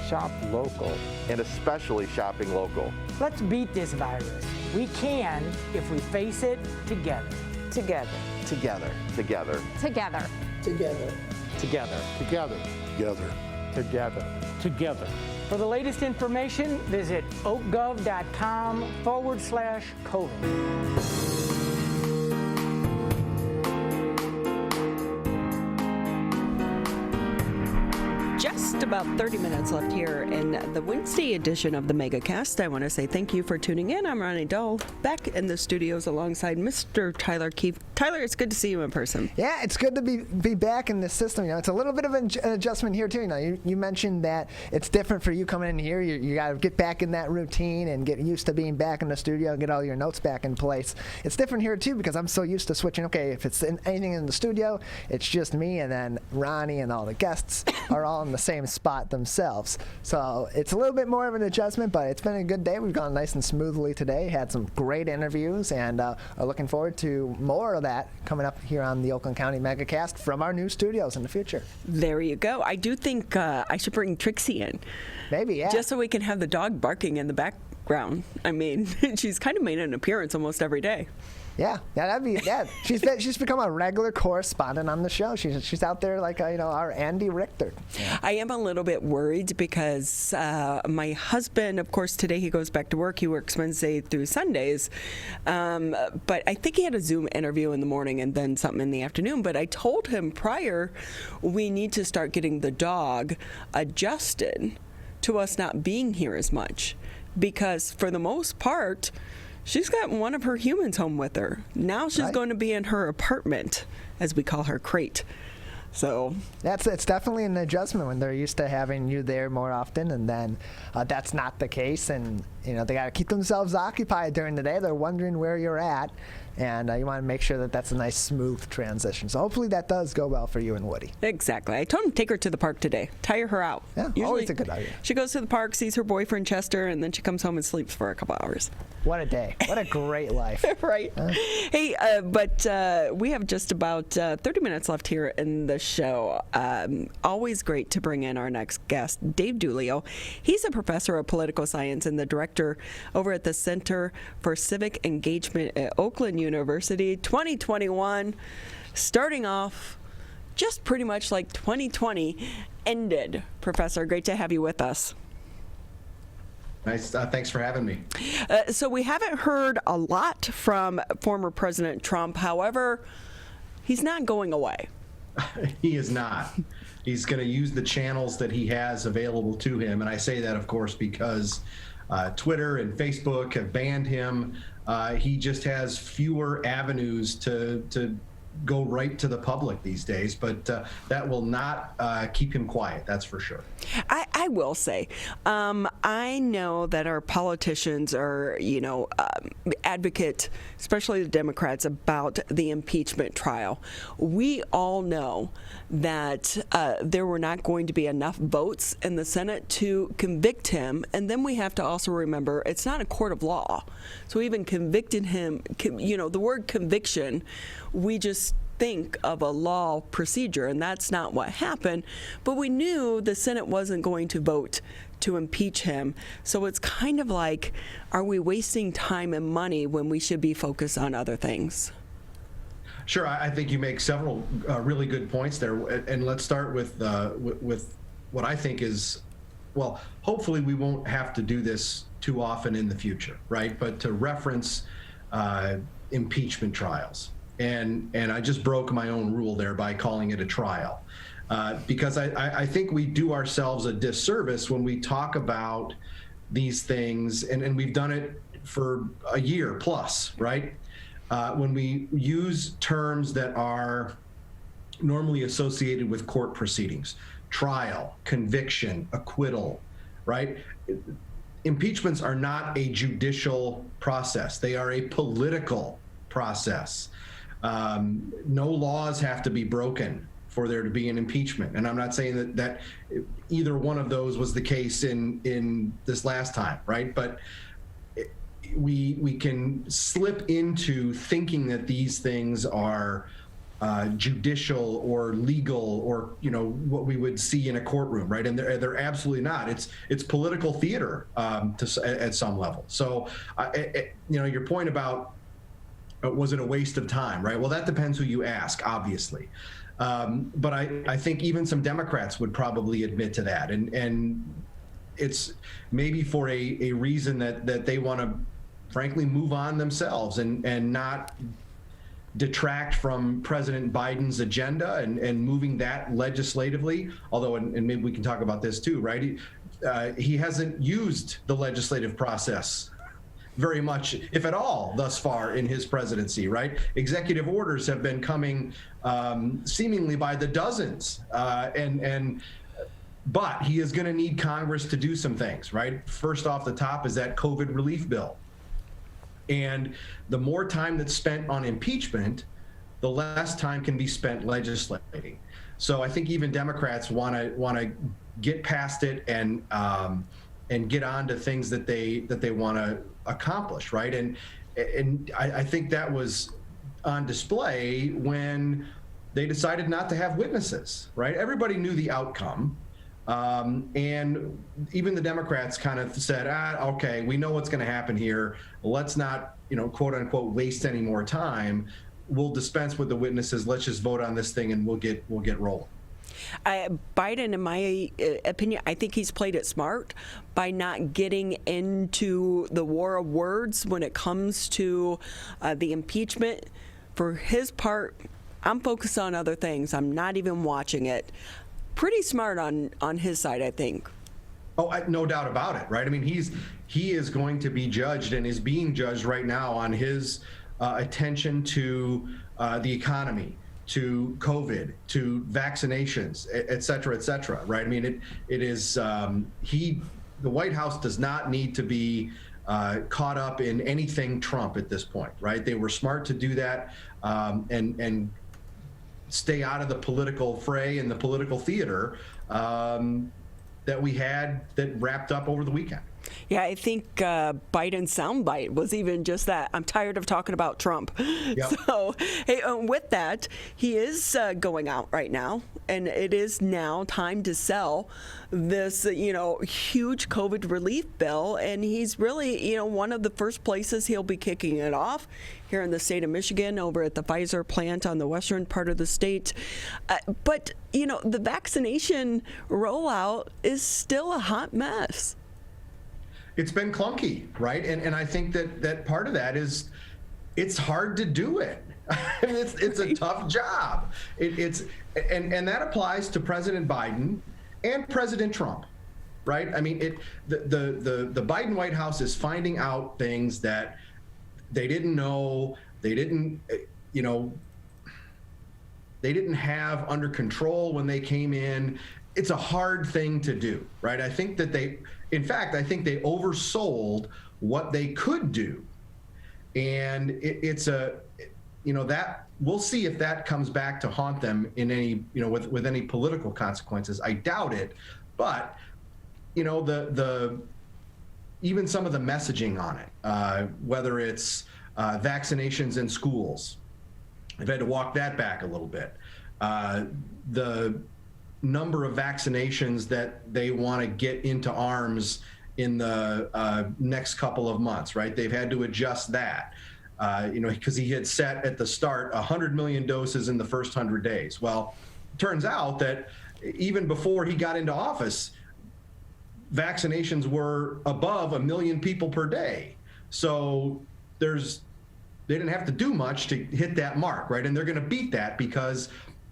I: Shop local.
J: And especially shopping local.
F: Let's beat this virus. We can if we face it together.
L: Together.
K: Together.
J: Together.
M: Together.
G: Together.
K: Together.
H: Together. Together.
I: Together. Together.
F: For the latest information, visit oakgov.com/COVID.
B: Just about 30 minutes left here in the Wednesday edition of the Megacast. I want to say thank you for tuning in. I'm Ronnie Dull, back in the studios alongside Mr. Tyler Keefe. Tyler, it's good to see you in person.
A: Yeah, it's good to be back in the system. You know, it's a little bit of an adjustment here too. You know, you mentioned that it's different for you coming in here. You got to get back in that routine and get used to being back in the studio and get all your notes back in place. It's different here too because I'm so used to switching. Okay, if it's anything in the studio, it's just me, and then Ronnie and all the guests are all in the same spot themselves. So it's a little bit more of an adjustment, but it's been a good day. We've gone nice and smoothly today. Had some great interviews, and are looking forward to more of that coming up here on the Oakland County Megacast from our new studios in the future.
B: There you go. I do think I should bring Trixie in.
A: Maybe, yeah.
B: Just so we can have the dog barking in the background. I mean, she's kind of made an appearance almost every day.
A: Yeah, that'd be she's become a regular correspondent on the show. She's out there like our Andy Richter. Yeah.
B: I am a little bit worried because my husband, of course, today he goes back to work. He works Wednesday through Sundays, but I think he had a Zoom interview in the morning and then something in the afternoon. But I told him prior, we need to start getting the dog adjusted to us not being here as much, because for the most part, she's got one of her humans home with her. Now she's going to be in her apartment, as we call her crate. So
A: it's definitely an adjustment when they're used to having you there more often, and then that's not the case. And they got to keep themselves occupied during the day. They're wondering where you're at, and you want to make sure that that's a nice, smooth transition. So hopefully that does go well for you and Woody.
B: Exactly. I told him to take her to the park today, tire her out.
A: Yeah, usually, always a good idea.
B: She goes to the park, sees her boyfriend Chester, and then she comes home and sleeps for a couple hours.
A: What a day. What a great life.
B: Right. Hey, but we have just about 30 minutes left here in the show. Always great to bring in our next guest, Dave Dulio. He's a professor of political science and the director over at the Center for Civic Engagement at Oakland University. 2021, starting off just pretty much like 2020 ended. Professor, great to have you with us.
R: Nice. Thanks for having me.
B: So we haven't heard a lot from former President Trump. However, he's not going away.
R: He is not. He's going to use the channels that he has available to him. And I say that, of course, because Twitter and Facebook have banned him. He just has fewer avenues to go right to the public these days, but that will not keep him quiet, that's for sure.
B: I will say, I know that our politicians are, advocate, especially the Democrats, about the impeachment trial. We all know that there were not going to be enough votes in the Senate to convict him, and then we have to also remember it's not a court of law. So even convicted him, the word conviction, we just think of a law procedure, and that's not what happened. But we knew the Senate wasn't going to vote to impeach him. So it's kind of like, are we wasting time and money when we should be focused on other things?
R: Sure, I think you make several really good points there, and let's start with what I think is, well, hopefully we won't have to do this too often in the future, right? But to reference impeachment trials. And I just broke my own rule there by calling it a trial, because I think we do ourselves a disservice when we talk about these things, and we've done it for a year plus, right? When we use terms that are normally associated with court proceedings, trial, conviction, acquittal, right? Impeachments are not a judicial process. They are a political process. No laws have to be broken for there to be an impeachment. And I'm not saying that either one of those was the case in this last time, right? But we can slip into thinking that these things are judicial or legal or what we would see in a courtroom, right? And they're absolutely not. It's political theater at some level. So your point about was it a waste of time, right? Well, that depends who you ask, obviously. But I think even some Democrats would probably admit to that. And it's maybe for a reason that they want to, frankly, move on themselves and not detract from President Biden's agenda and moving that legislatively. Although, and maybe we can talk about this too, right? He hasn't used the legislative process very much, if at all, thus far in his presidency, right? Executive orders have been coming seemingly by the dozens, but he is going to need Congress to do some things, right? First off the top is that COVID relief bill. And the more time that's spent on impeachment, the less time can be spent legislating. So I think even Democrats want to get past it and get on to things that they want to accomplish, right? And I think that was on display when they decided not to have witnesses, right? Everybody knew the outcome. And even the Democrats kind of said, okay, we know what's going to happen here. Let's not, quote unquote, waste any more time. We'll dispense with the witnesses. Let's just vote on this thing and we'll get rolling.
B: Biden, in my opinion, I think he's played it smart by not getting into the war of words when it comes to the impeachment. For his part, I'm focused on other things. I'm not even watching it. Pretty smart on his side, I think.
R: Oh, no doubt about it, right? I mean, he is going to be judged and is being judged right now on his attention to the economy, to COVID, to vaccinations, et cetera, right? I mean, it is, the White House does not need to be caught up in anything Trump at this point, right? They were smart to do that and stay out of the political fray and the political theater that we had that wrapped up over the weekend.
B: Yeah, I think Biden's soundbite was even just that. I'm tired of talking about Trump. Yep. So, hey, with that, he is going out right now, and it is now time to sell this, huge COVID relief bill. And he's really, one of the first places he'll be kicking it off here in the state of Michigan over at the Pfizer plant on the western part of the state. But, the vaccination rollout is still a hot mess.
R: It's been clunky, right? And I think that part of that is it's hard to do it. It's a tough job. And that applies to President Biden and President Trump, right? I mean, the Biden White House is finding out things that they didn't know, they didn't have under control when they came in. It's a hard thing to do, right? I think they oversold what they could do. And that we'll see if that comes back to haunt them in any, with any political consequences. I doubt it, but even some of the messaging on it, whether it's vaccinations in schools, I've had to walk that back a little bit. The number of vaccinations that they want to get into arms in the next couple of months, right? They've had to adjust that, because he had set at the start 100 million doses in the first 100 days. Well, turns out that even before he got into office, vaccinations were above 1 million people per day. So they didn't have to do much to hit that mark, right? And they're going to beat that because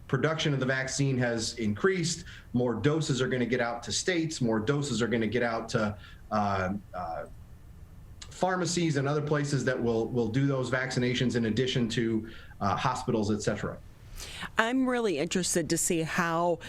R: production of the vaccine has increased. More doses are going to get out to states. More doses are going to get out to pharmacies and other places that will do those vaccinations in addition to hospitals, et cetera.
B: I'm really interested to see how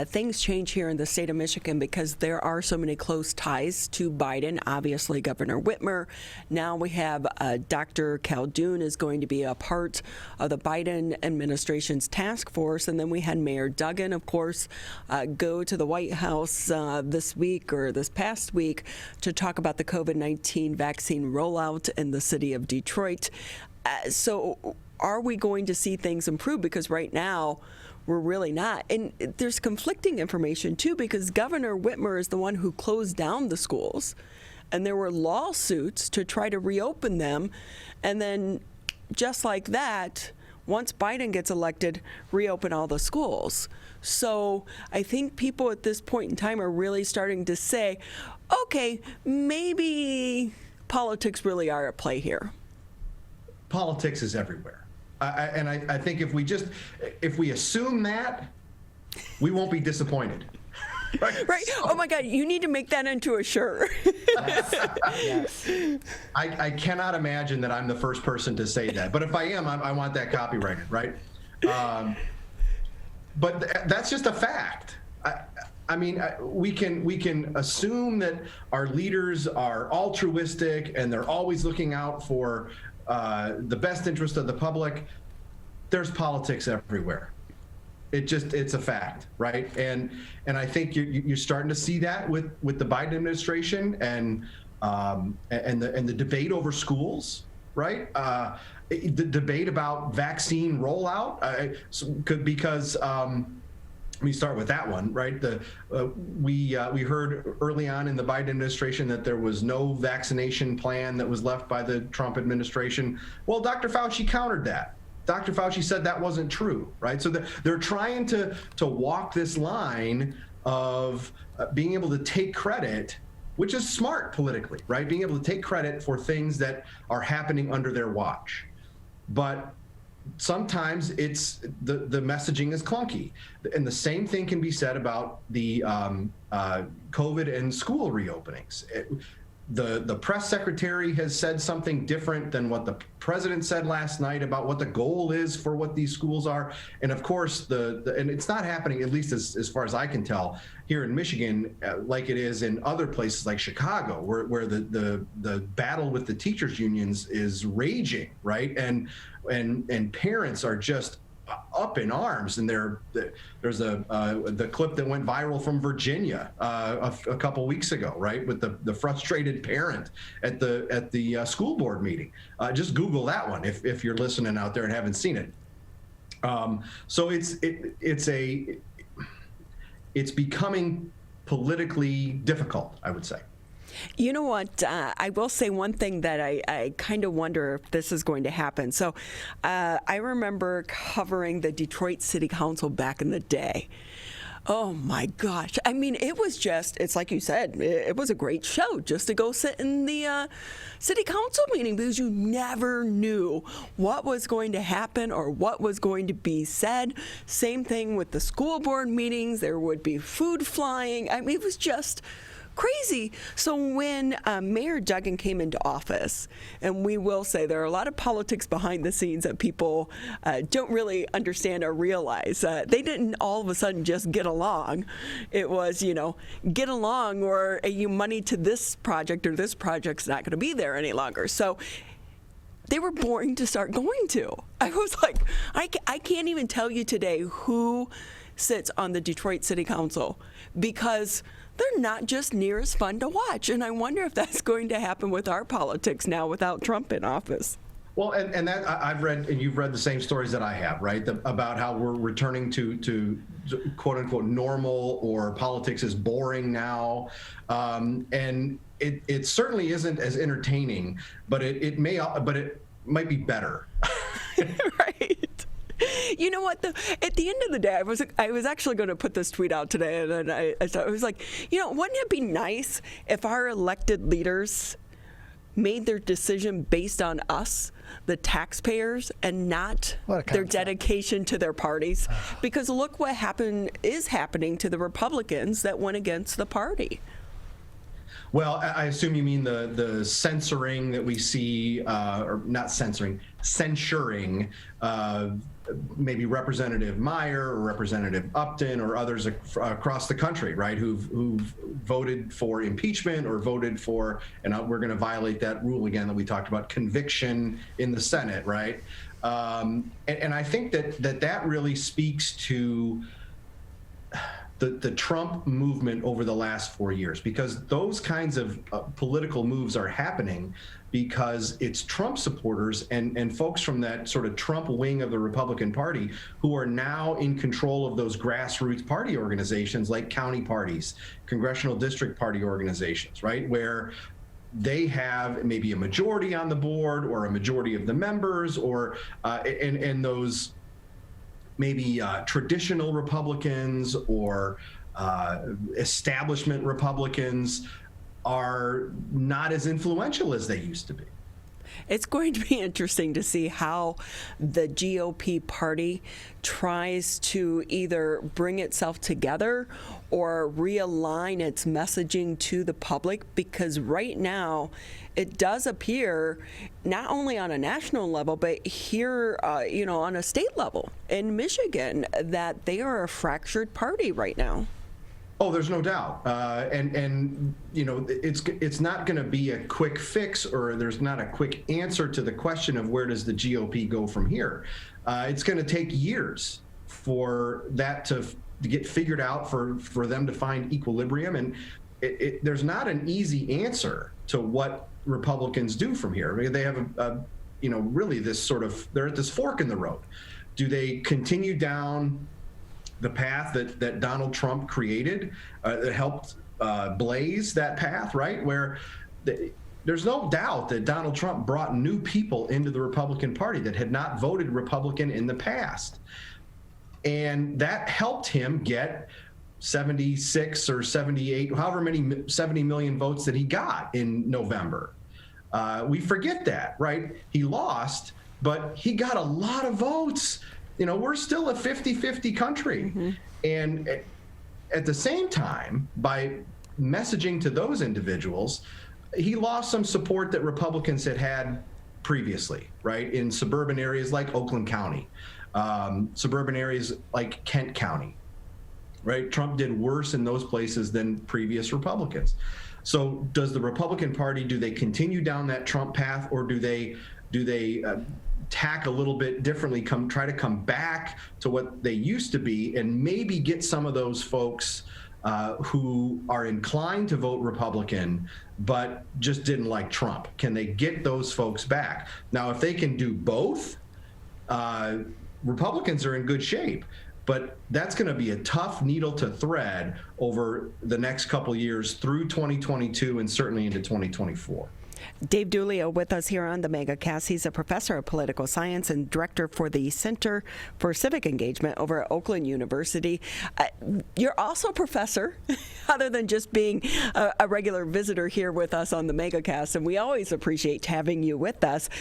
B: things change here in the state of Michigan because there are so many close ties to Biden. Obviously, Governor Whitmer. Now we have Dr. Calhoun is going to be a part of the Biden administration's task force. And then we had Mayor Duggan, of course, go to the White House this past week to talk about the COVID-19 vaccine rollout in the city of Detroit. So are we going to see things improve? Because right now, we're really not. And there's conflicting information, too, because Governor Whitmer is the one who closed down the schools. And there were lawsuits to try to reopen them. And then, just like that, once Biden gets elected, reopen all the schools. So I think people at this point in time are really starting to say, okay, maybe politics really are at play here.
R: Politics is everywhere. I think if we assume that, we won't be disappointed.
B: Right. So, oh my God, you need to make that into a shirt.
R: Yes. I cannot imagine that I'm the first person to say that. But if I am, I want that copyrighted, right? But that's just a fact. I mean, we can assume that our leaders are altruistic and they're always looking out for the best interest of the public. There's politics everywhere. It's a fact, right? And I think you're starting to see that with the Biden administration and the debate over schools, right? The debate about vaccine rollout because. Let me start with that one, right? We heard early on in the Biden administration that there was no vaccination plan that was left by the Trump administration. Well, Dr. Fauci countered that. Dr. Fauci said that wasn't true, right? So they're trying to walk this line of being able to take credit, which is smart politically, right? Being able to take credit for things that are happening under their watch. But sometimes it's the messaging is clunky, and the same thing can be said about the COVID and school reopenings. The press secretary has said something different than what the president said last night about what the goal is for what these schools are. And of course, and it's not happening, at least as far as I can tell, here in Michigan, like it is in other places like Chicago, where the battle with the teachers unions is raging, right? And parents are just up in arms, and there's the clip that went viral from Virginia a couple weeks ago, right, with the frustrated parent at the school board meeting. Just Google that one if you're listening out there and haven't seen it. So it's becoming politically difficult, I would say.
B: You know what? I will say one thing that I kind of wonder if this is going to happen. So I remember covering the Detroit City Council back in the day. Oh my gosh. I mean, it's like you said, it was a great show just to go sit in the city council meeting, because you never knew what was going to happen or what was going to be said. Same thing with the school board meetings. There would be food flying. I mean, it was just crazy. So when Mayor Duggan came into office, and we will say there are a lot of politics behind the scenes that people don't really understand or realize. They didn't all of a sudden just get along. It was, get along, or you money to this project, or this project's not going to be there any longer. So they were boring to start going to. I was like, I can't even tell you today who sits on the Detroit City Council, because they're not just near as fun to watch. And I wonder if that's going to happen with our politics now without Trump in office.
R: Well, and that I've read, and you've read the same stories that I have, right? About how we're returning to quote unquote normal, or politics is boring now. And it certainly isn't as entertaining, but it might be better.
B: Right. You know what? At the end of the day, I was actually going to put this tweet out today, and then I was like, wouldn't it be nice if our elected leaders made their decision based on us, the taxpayers, and not their dedication to their parties? Because look what is happening to the Republicans that went against the party.
R: Well, I assume you mean the censoring that we see, or not censoring, censuring maybe Representative Meyer or Representative Upton or others across the country, right, who've voted for impeachment or voted for, and we're going to violate that rule again that we talked about, conviction in the Senate, right? And I think that really speaks to the Trump movement over the last 4 years, because those kinds of political moves are happening because it's Trump supporters and folks from that sort of Trump wing of the Republican Party who are now in control of those grassroots party organizations like county parties, congressional district party organizations, right, where they have maybe a majority on the board or a majority of the members, or and those maybe traditional Republicans or establishment Republicans are not as influential as they used to be.
B: It's going to be interesting to see how the GOP party tries to either bring itself together or realign its messaging to the public, because right now it does appear, not only on a national level, but here, on a state level in Michigan, that they are a fractured party right now.
R: Oh, there's no doubt, and it's not going to be a quick fix, or there's not a quick answer to the question of where does the GOP go from here. It's going to take years for that to get figured out, for them to find equilibrium, and there's not an easy answer to what Republicans do from here. I mean, they have really this sort of, they're at this fork in the road. Do they continue down the path that Donald Trump created, that helped blaze that path, right? Where there's no doubt that Donald Trump brought new people into the Republican Party that had not voted Republican in the past. And that helped him get 76 or 78, however many 70 million votes that he got in November. We forget that, right? He lost, but he got a lot of votes. We're still a 50-50 country. Mm-hmm. And at the same time, by messaging to those individuals, he lost some support that Republicans had previously, right? In suburban areas like Oakland County, suburban areas like Kent County, right? Trump did worse in those places than previous Republicans. So does the Republican Party, do they continue down that Trump path, or do they tack a little bit differently, try to come back to what they used to be, and maybe get some of those folks who are inclined to vote Republican but just didn't like Trump. Can they get those folks back? Now, if they can do both, Republicans are in good shape. But that's going to be a tough needle to thread over the next couple of years through 2022 and certainly into 2024.
B: Dave Dulio with us here on the MegaCast. He's a professor of political science and director for the Center for Civic Engagement over at Oakland University. You're also a professor, other than just being a regular visitor here with us on the MegaCast, and we always appreciate having you with us.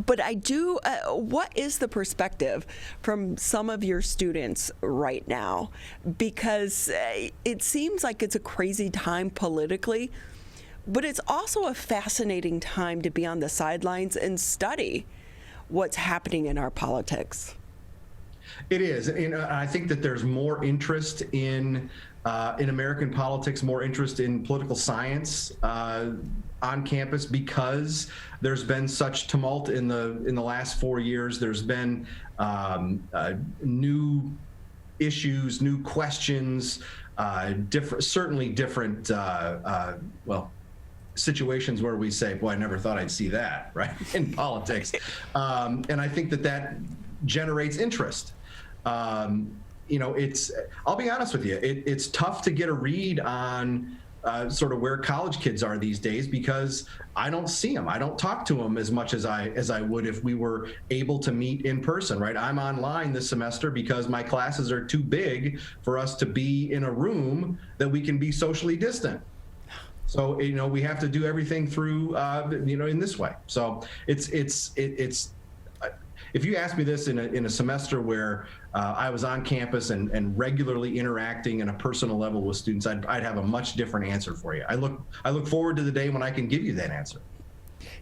B: But I do, what is the perspective from some of your students right now? Because it seems like it's a crazy time politically, but it's also a fascinating time to be on the sidelines and study what's happening in our politics.
R: It is, and I think that there's more interest in American politics, more interest in political science on campus because there's been such tumult in the last 4 years. There's been new issues, new questions, different situations where we say, boy, I never thought I'd see that, right, in politics. And I think that generates interest. I'll be honest with you, it's tough to get a read on sort of where college kids are these days because I don't see them. I don't talk to them as much as I would if we were able to meet in person, right? I'm online this semester because my classes are too big for us to be in a room that we can be socially distant. So, we have to do everything through, in this way. So it's if you ask me this in a semester where I was on campus and regularly interacting in a personal level with students, I'd have a much different answer for you. I look forward to the day when I can give you that answer.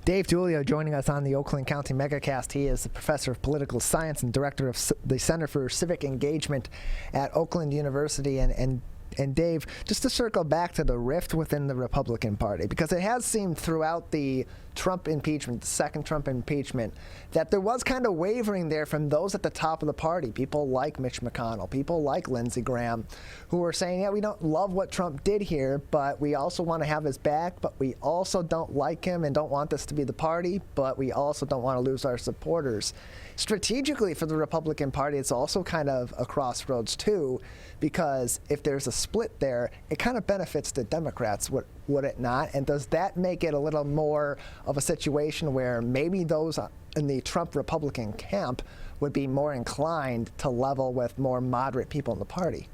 A: Dave Duglio joining us on the Oakland County Megacast. He is the professor of political science and director of the Center for Civic Engagement at Oakland University. And Dave, just to circle back to the rift within the Republican Party, because it has seemed throughout the Trump impeachment, the second Trump impeachment, that there was kind of wavering there from those at the top of the party, people like Mitch McConnell, people like Lindsey Graham, who were saying, yeah, we don't love what Trump did here, but we also want to have his back, but we also don't like him and don't want this to be the party, but we also don't want to lose our supporters. Strategically for the Republican Party, it's also kind of a crossroads too, because if there's a split there, it kind of benefits the Democrats, would it not? And does that make it a little more of a situation where maybe those in the Trump Republican camp would be more inclined to level with more moderate people in the party?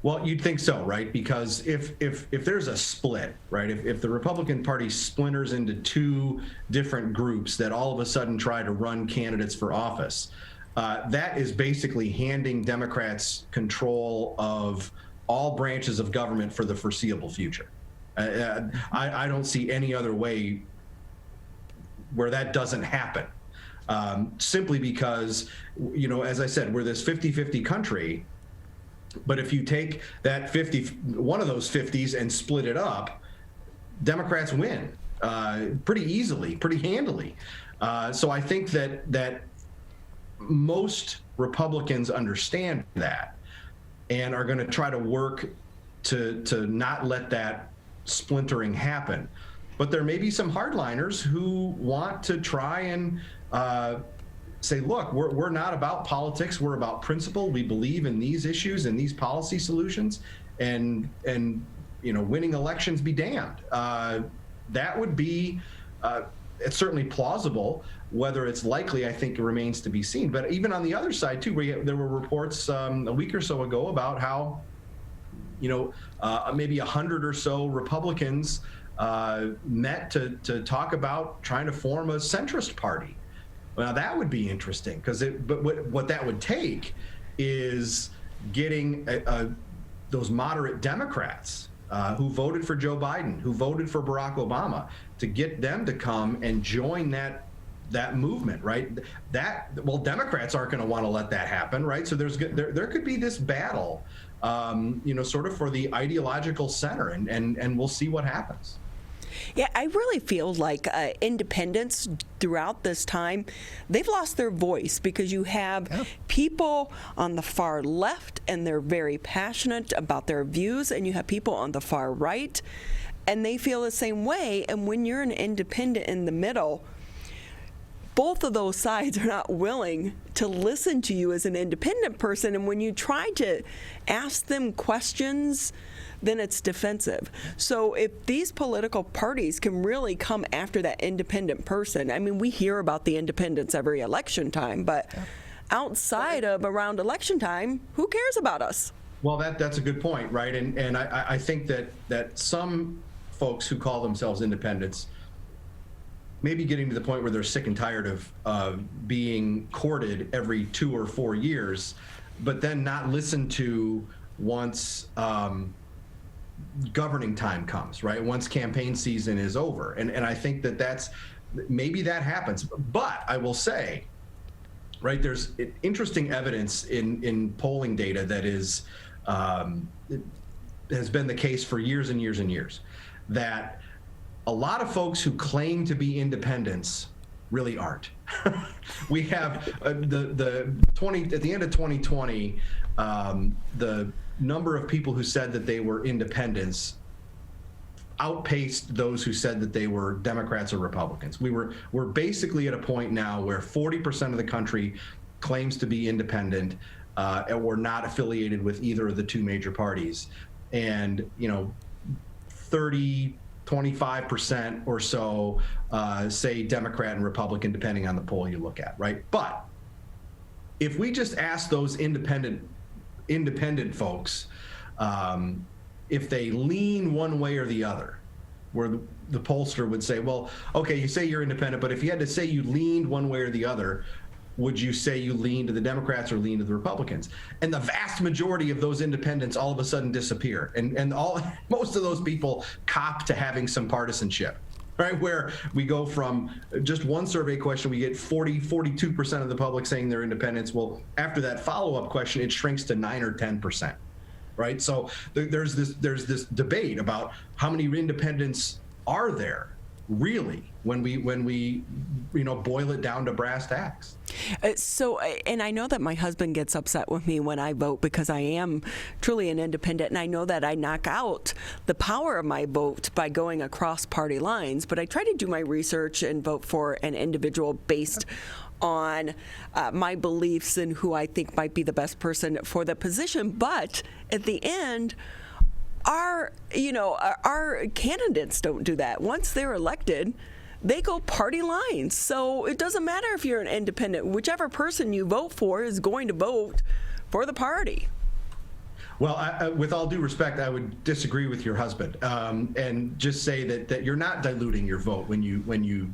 R: Well, you'd think so, right? Because if there's a split, right, if the Republican Party splinters into two different groups that all of a sudden try to run candidates for office, that is basically handing Democrats control of all branches of government for the foreseeable future. I don't see any other way where that doesn't happen. Simply because, as I said, we're this 50-50 country. But if you take that one of those 50s and split it up, Democrats win pretty easily, pretty handily. So I think that most Republicans understand that and are going to try to work to not let that splintering happen. But there may be some hardliners who want to try and say, look, we're not about politics, we're about principle. We believe in these issues and these policy solutions, and winning elections be damned. That would be it's certainly plausible. Whether it's likely, I think, remains to be seen. But even on the other side too, there were reports a week or so ago about how maybe 100 or so Republicans met to talk about trying to form a centrist party. Well, that would be interesting but what that would take is getting those moderate Democrats who voted for Joe Biden, who voted for Barack Obama, to get them to come and join that movement, right? Democrats aren't going to want to let that happen, right? So there could be this battle, sort of for the ideological center, and we'll see what happens.
B: Yeah, I really feel like independents throughout this time, they've lost their voice because you have people on the far left and they're very passionate about their views, and you have people on the far right and they feel the same way. And when you're an independent in the middle, both of those sides are not willing to listen to you as an independent person. And when you try to ask them questions, then it's defensive. So if these political parties can really come after that independent person, I mean, we hear about the independents every election time, but outside of around election time, who cares about us?
R: Well, that's a good point, right? And I think that some folks who call themselves independents maybe getting to the point where they're sick and tired of being courted every 2 or 4 years, but then not listen to once governing time comes, right? Once campaign season is over. And I think that's, maybe that happens. But I will say, right, there's interesting evidence in polling data that is, has been the case for years and years and years, that a lot of folks who claim to be independents really aren't. We have at the end of 2020, the number of people who said that they were independents outpaced those who said that they were Democrats or Republicans. We're basically at a point now where 40% of the country claims to be independent or not affiliated with either of the two major parties. And, 25% or so say Democrat and Republican, depending on the poll you look at, right? But if we just ask those independent folks if they lean one way or the other, where the pollster would say, well, okay, you say you're independent, but if you had to say you leaned one way or the other, would you say you lean to the Democrats or lean to the Republicans? And the vast majority of those independents all of a sudden disappear. And most of those people cop to having some partisanship, right? Where we go from just one survey question, we get 42% of the public saying they're independents. Well, after that follow-up question, it shrinks to 9 or 10%, right? So there's this debate about how many independents are there really when we boil it down to brass tacks.
B: And I know that my husband gets upset with me when I vote because I am truly an independent, and I know that I knock out the power of my vote by going across party lines, but I try to do my research and vote for an individual based on my beliefs and who I think might be the best person for the position. But at the end, our candidates don't do that. Once they're elected, they go party lines. So it doesn't matter if you're an independent. Whichever person you vote for is going to vote for the party.
R: Well, with all due respect, I would disagree with your husband and just say that you're not diluting your vote when you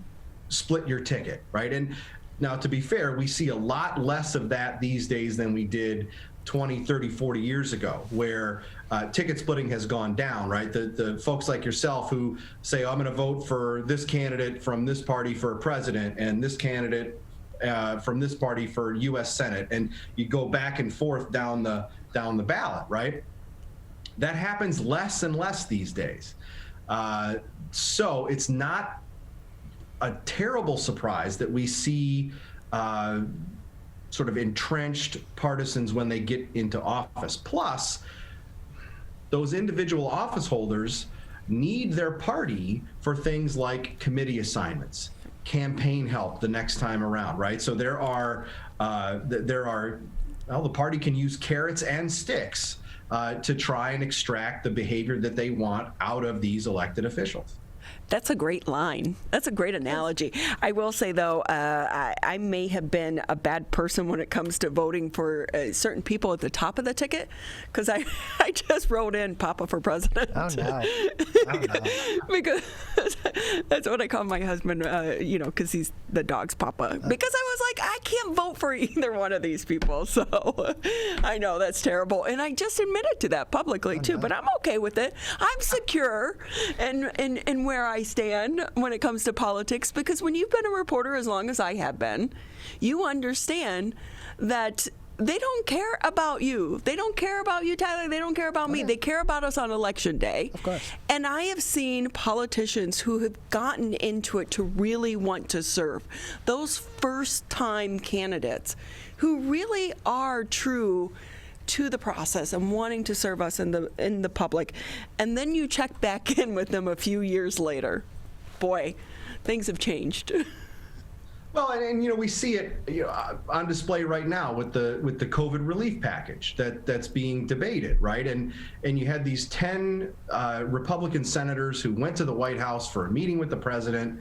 R: split your ticket, right? And now, to be fair, we see a lot less of that these days than we did 20, 30, 40 years ago, where ticket splitting has gone down, right? The folks like yourself who say, oh, I'm going to vote for this candidate from this party for president and this candidate from this party for U.S. Senate, and you go back and forth down the ballot, right? That happens less and less these days. So it's not a terrible surprise that we see sort of entrenched partisans when they get into office. Plus, those individual office holders need their party for things like committee assignments, campaign help the next time around, right? So the party can use carrots and sticks to try and extract the behavior that they want out of these elected officials.
B: That's a great line. That's a great analogy. I will say, though, I may have been a bad person when it comes to voting for certain people at the top of the ticket, because I just wrote in Papa for president.
A: Oh, no.
B: Because that's what I call my husband, because he's the dog's Papa. Because I was like, I can't vote for either one of these people. So I know that's terrible. And I just admitted to that publicly, too. But I'm okay with it. I'm secure in where I stand when it comes to politics, because when you've been a reporter as long as I have been, you understand that they don't care about you. They don't care about you, Tyler. They don't care about me. They care about us on Election Day.
A: Of course.
B: And I have seen politicians who have gotten into it to really want to serve. Those first-time candidates who really are true to the process and wanting to serve us in the public. And then you check back in with them a few years later. Boy, things have changed.
R: Well, and we see it on display right now with the COVID relief package that's being debated, right? And you had these 10 Republican senators who went to the White House for a meeting with the president,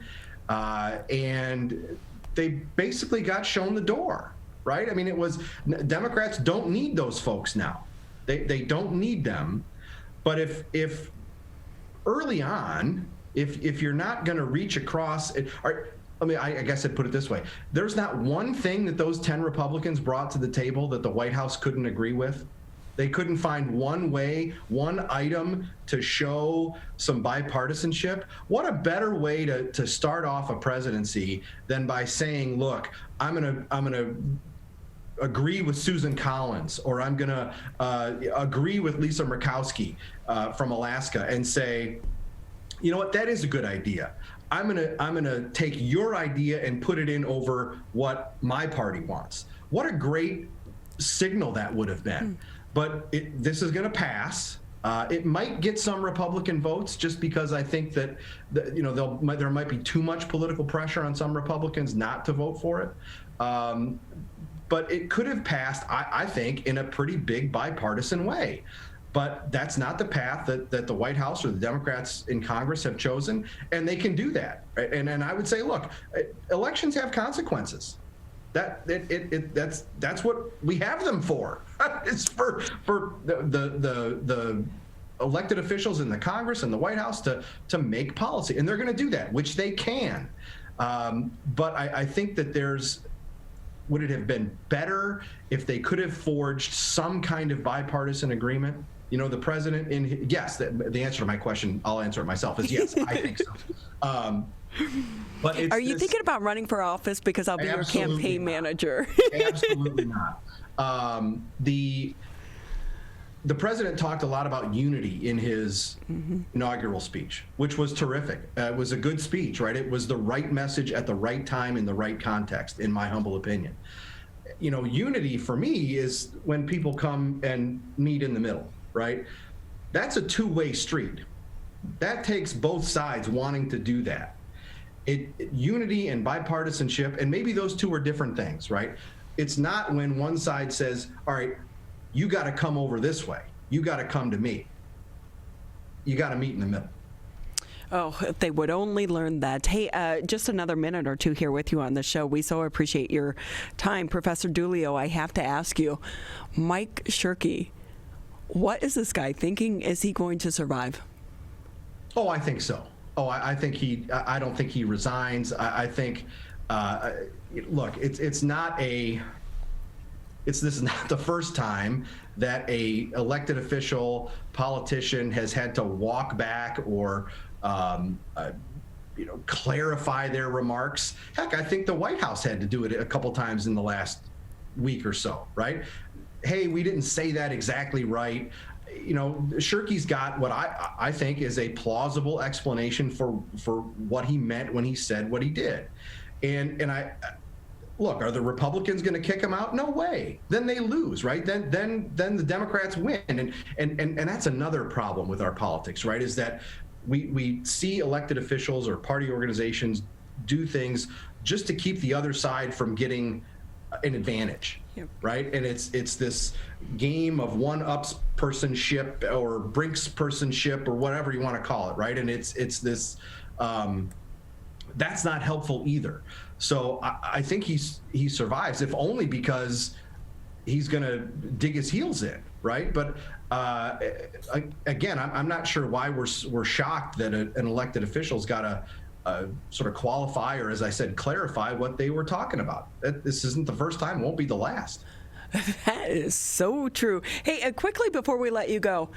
R: and they basically got shown the door, right? I mean, it was Democrats don't need those folks now. They don't need them. But if early on, if you're not going to reach across it, I guess I'd put it this way. There's not one thing that those 10 Republicans brought to the table that the White House couldn't agree with. They couldn't find one item to show some bipartisanship. What a better way to start off a presidency than by saying, look, I'm gonna agree with Susan Collins, or I'm gonna agree with Lisa Murkowski from Alaska, and say, you know what, that is a good idea. I'm gonna take your idea and put it in over what my party wants. What a great signal that would have been. But this is gonna pass. It might get some Republican votes just because I think that there might be too much political pressure on some Republicans not to vote for it. But it could have passed, I think, in a pretty big bipartisan way. But that's not the path that the White House or the Democrats in Congress have chosen, and they can do that. Right? And I would say, look, elections have consequences. That's what we have them for. It's for the elected officials in the Congress and the White House to make policy, and they're going to do that, which they can. But I think that would it have been better if they could have forged some kind of bipartisan agreement? The president, yes, the answer to my question, I'll answer it myself, is yes, I think so. But
B: are you thinking about running for office? Because I'll be your campaign manager.
R: Absolutely not. The president talked a lot about unity in his inaugural speech, which was terrific. It was a good speech, right? It was the right message at the right time in the right context, in my humble opinion. Unity for me is when people come and meet in the middle, right? That's a two-way street. That takes both sides wanting to do that. Unity and bipartisanship, and maybe those two are different things, right? It's not when one side says, all right, you got to come over this way. You got to come to me. You got to meet in the middle.
B: Oh, if they would only learn that. Hey, just another minute or two here with you on the show. We so appreciate your time. Professor Duglio, I have to ask you, Mike Shirkey, what is this guy thinking? Is he going to survive?
R: Oh, I think so. I think I don't think he resigns. I think, look, this is not the first time that a elected official, politician has had to walk back or clarify their remarks. Heck, I think the White House had to do it a couple times in the last week or so, right? Hey, we didn't say that exactly right. Shirkey's got what I think is a plausible explanation for what he meant when he said what he did. And look, are the Republicans going to kick him out? No way. Then they lose, right? Then the Democrats win. And that's another problem with our politics, right? Is that we see elected officials or party organizations do things just to keep the other side from getting an advantage, right? And it's this game of one-upspersonship or brinkspersonship or whatever you want to call it, right? And it's this that's not helpful either. So I think he survives, if only because he's going to dig his heels in, right? But again, I'm not sure why we're shocked that an elected official's got to sort of qualify, or as I said, clarify what they were talking about. This isn't the first time, won't be the last.
B: That is so true. Hey, quickly before we let you go,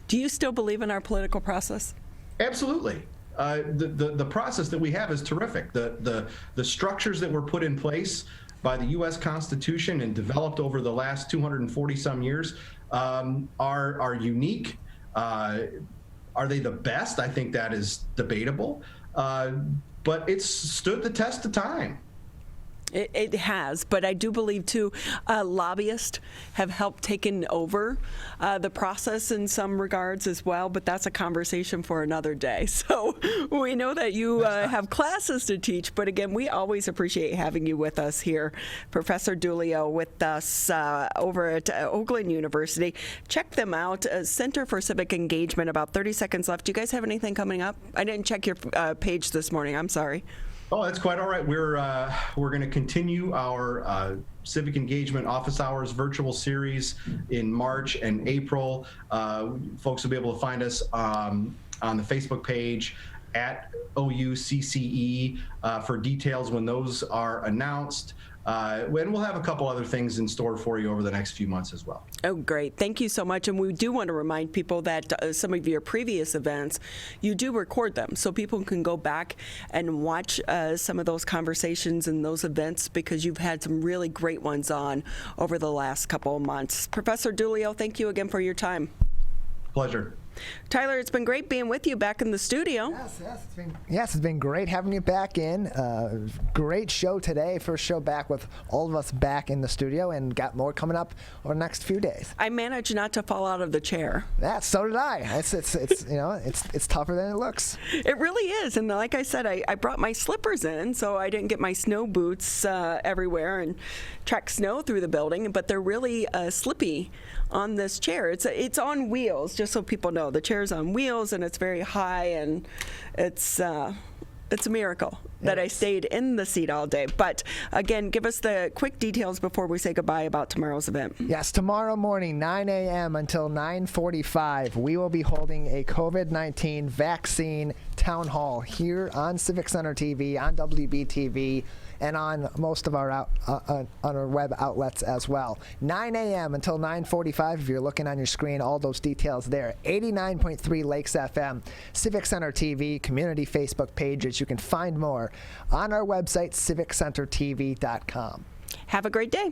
B: do you still believe in our political process?
R: Absolutely. The process that we have is terrific. The structures that were put in place by the U.S. Constitution and developed over the last 240 some years are unique. Are they the best? I think that is debatable, but it's stood the test of time.
B: It has, but I do believe, too, lobbyists have helped taken over the process in some regards as well, but that's a conversation for another day. So we know that you have classes to teach, but again, we always appreciate having you with us here. Professor Dulio with us over at Oakland University. Check them out, Center for Civic Engagement, about 30 seconds left. Do you guys have anything coming up? I didn't check your page this morning. I'm sorry.
R: Oh, that's quite all right. We're going to continue our civic engagement office hours virtual series in March and April. Folks will be able to find us on the Facebook page at OUCCE for details when those are announced. And we'll have a couple other things in store for you over the next few months as well.
B: Oh, great. Thank you so much. And we do want to remind people that some of your previous events, you do record them so people can go back and watch some of those conversations and those events, because you've had some really great ones on over the last couple of months. Professor Duglio, thank you again for your time.
R: Pleasure.
B: Tyler, it's been great being with you back in the studio.
A: Yes, it's been great having you back in. Great show today. First show back with all of us back in the studio, and got more coming up over the next few days.
B: I managed not to fall out of the chair.
A: So did I. It's you know, it's tougher than it looks.
B: It really is. And like I said, I brought my slippers in, so I didn't get my snow boots everywhere and track snow through the building. But they're really slippy on this chair. It's on wheels, just so people know. The chair's on wheels, and it's very high, and it's a miracle that I stayed in the seat all day. But again, give us the quick details before we say goodbye about tomorrow's event.
A: Yes, tomorrow morning, 9 a.m. until 9:45, we will be holding a COVID-19 vaccine town hall here on Civic Center TV, on WBTV, and on most of our on our web outlets as well. 9 a.m. until 9:45. If you're looking on your screen, all those details there. 89.3 Lakes FM, Civic Center TV, community Facebook pages. You can find more on our website, civiccentertv.com.
B: Have a great day.